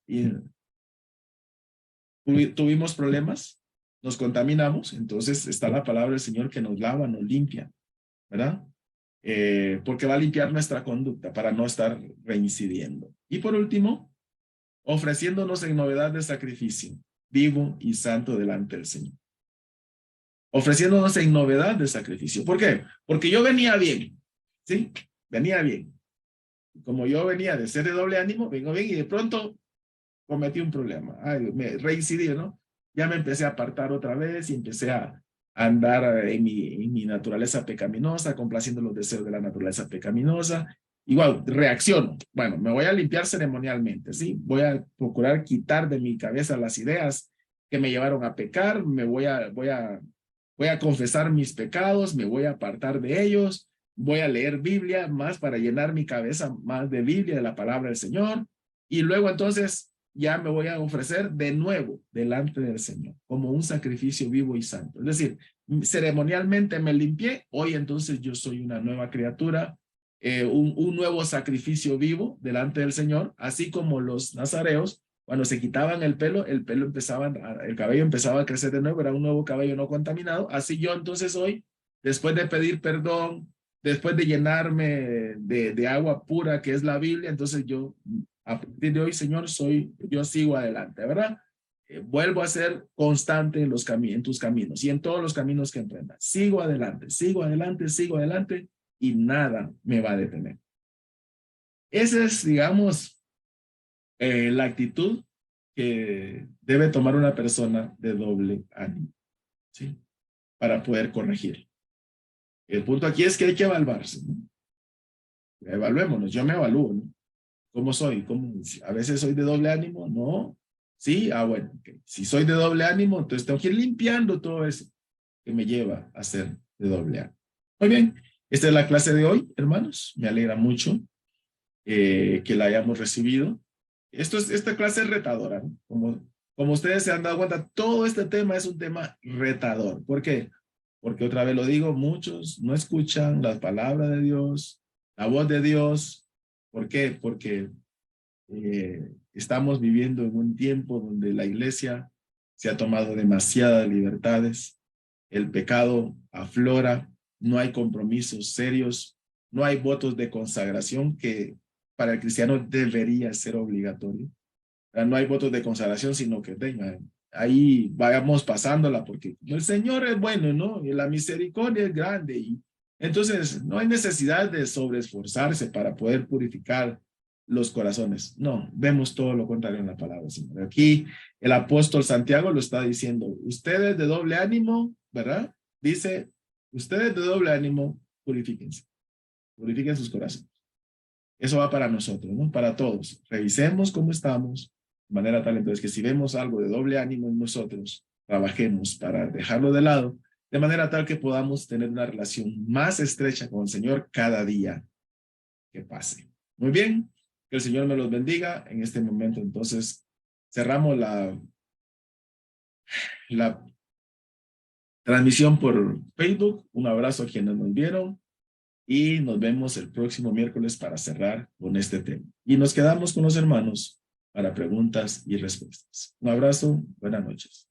tuvimos problemas, nos contaminamos, entonces está la palabra del Señor que nos lava, nos limpia, ¿verdad? Porque va a limpiar nuestra conducta para no estar reincidiendo. Y por último, ofreciéndonos en novedad de sacrificio, vivo y santo delante del Señor. Ofreciéndonos en novedad de sacrificio. ¿Por qué? Porque yo venía bien, ¿sí? Venía bien. Como yo venía de ser de doble ánimo, vengo bien y de pronto cometí un problema. Ay, me reincidí, ¿no? Ya me empecé a apartar otra vez y empecé a andar en mi naturaleza pecaminosa, complaciendo los deseos de la naturaleza pecaminosa. Igual, reacciono. Bueno, me voy a limpiar ceremonialmente, ¿sí? Voy a procurar quitar de mi cabeza las ideas que me llevaron a pecar, voy a confesar mis pecados, me voy a apartar de ellos, voy a leer Biblia más para llenar mi cabeza más de Biblia, de la palabra del Señor, y luego entonces ya me voy a ofrecer de nuevo delante del Señor, como un sacrificio vivo y santo. Es decir, ceremonialmente me limpié, hoy entonces yo soy una nueva criatura, un nuevo sacrificio vivo delante del Señor, así como los nazareos, cuando se quitaban el cabello empezaba a crecer de nuevo, era un nuevo cabello no contaminado, así yo entonces hoy después de pedir perdón, después de llenarme de agua pura que es la Biblia, entonces yo, a partir de hoy, Señor, yo sigo adelante, ¿verdad? Vuelvo a ser constante en tus caminos y en todos los caminos que emprendas. Sigo adelante, sigo adelante, sigo adelante y nada me va a detener. Esa es, digamos, la actitud que debe tomar una persona de doble ánimo, ¿sí? Para poder corregir. El punto aquí es que hay que evaluarse, ¿no? Evaluémonos, yo me evalúo, ¿no? ¿Cómo soy? A veces soy de doble ánimo, ¿no? Sí, bueno, okay. Si soy de doble ánimo, entonces tengo que ir limpiando todo eso que me lleva a ser de doble ánimo. Muy bien, esta es la clase de hoy, hermanos. Me alegra mucho que la hayamos recibido. Esta clase es retadora, ¿no? Como ustedes se han dado cuenta, todo este tema es un tema retador. ¿Por qué? Porque otra vez lo digo, muchos no escuchan la palabra de Dios, la voz de Dios. ¿Por qué? Porque estamos viviendo en un tiempo donde la iglesia se ha tomado demasiadas libertades, el pecado aflora, no hay compromisos serios, no hay votos de consagración que para el cristiano debería ser obligatorio. No hay votos de consagración, sino que tengan. Ahí vayamos pasándola porque el Señor es bueno, ¿no? Y la misericordia es grande. Y entonces no hay necesidad de sobreesforzarse para poder purificar los corazones. No, vemos todo lo contrario en la palabra, Señor. Aquí el apóstol Santiago lo está diciendo. Ustedes de doble ánimo, ¿verdad? Dice, ustedes de doble ánimo, purifíquense. Purifiquen sus corazones. Eso va para nosotros, ¿no? Para todos. Revisemos cómo estamos, de manera tal entonces que si vemos algo de doble ánimo en nosotros, trabajemos para dejarlo de lado, de manera tal que podamos tener una relación más estrecha con el Señor cada día que pase. Muy bien, que el Señor me los bendiga. En este momento entonces cerramos la transmisión por Facebook. Un abrazo a quienes nos vieron. Y nos vemos el próximo miércoles para cerrar con este tema. Y nos quedamos con los hermanos para preguntas y respuestas. Un abrazo, buenas noches.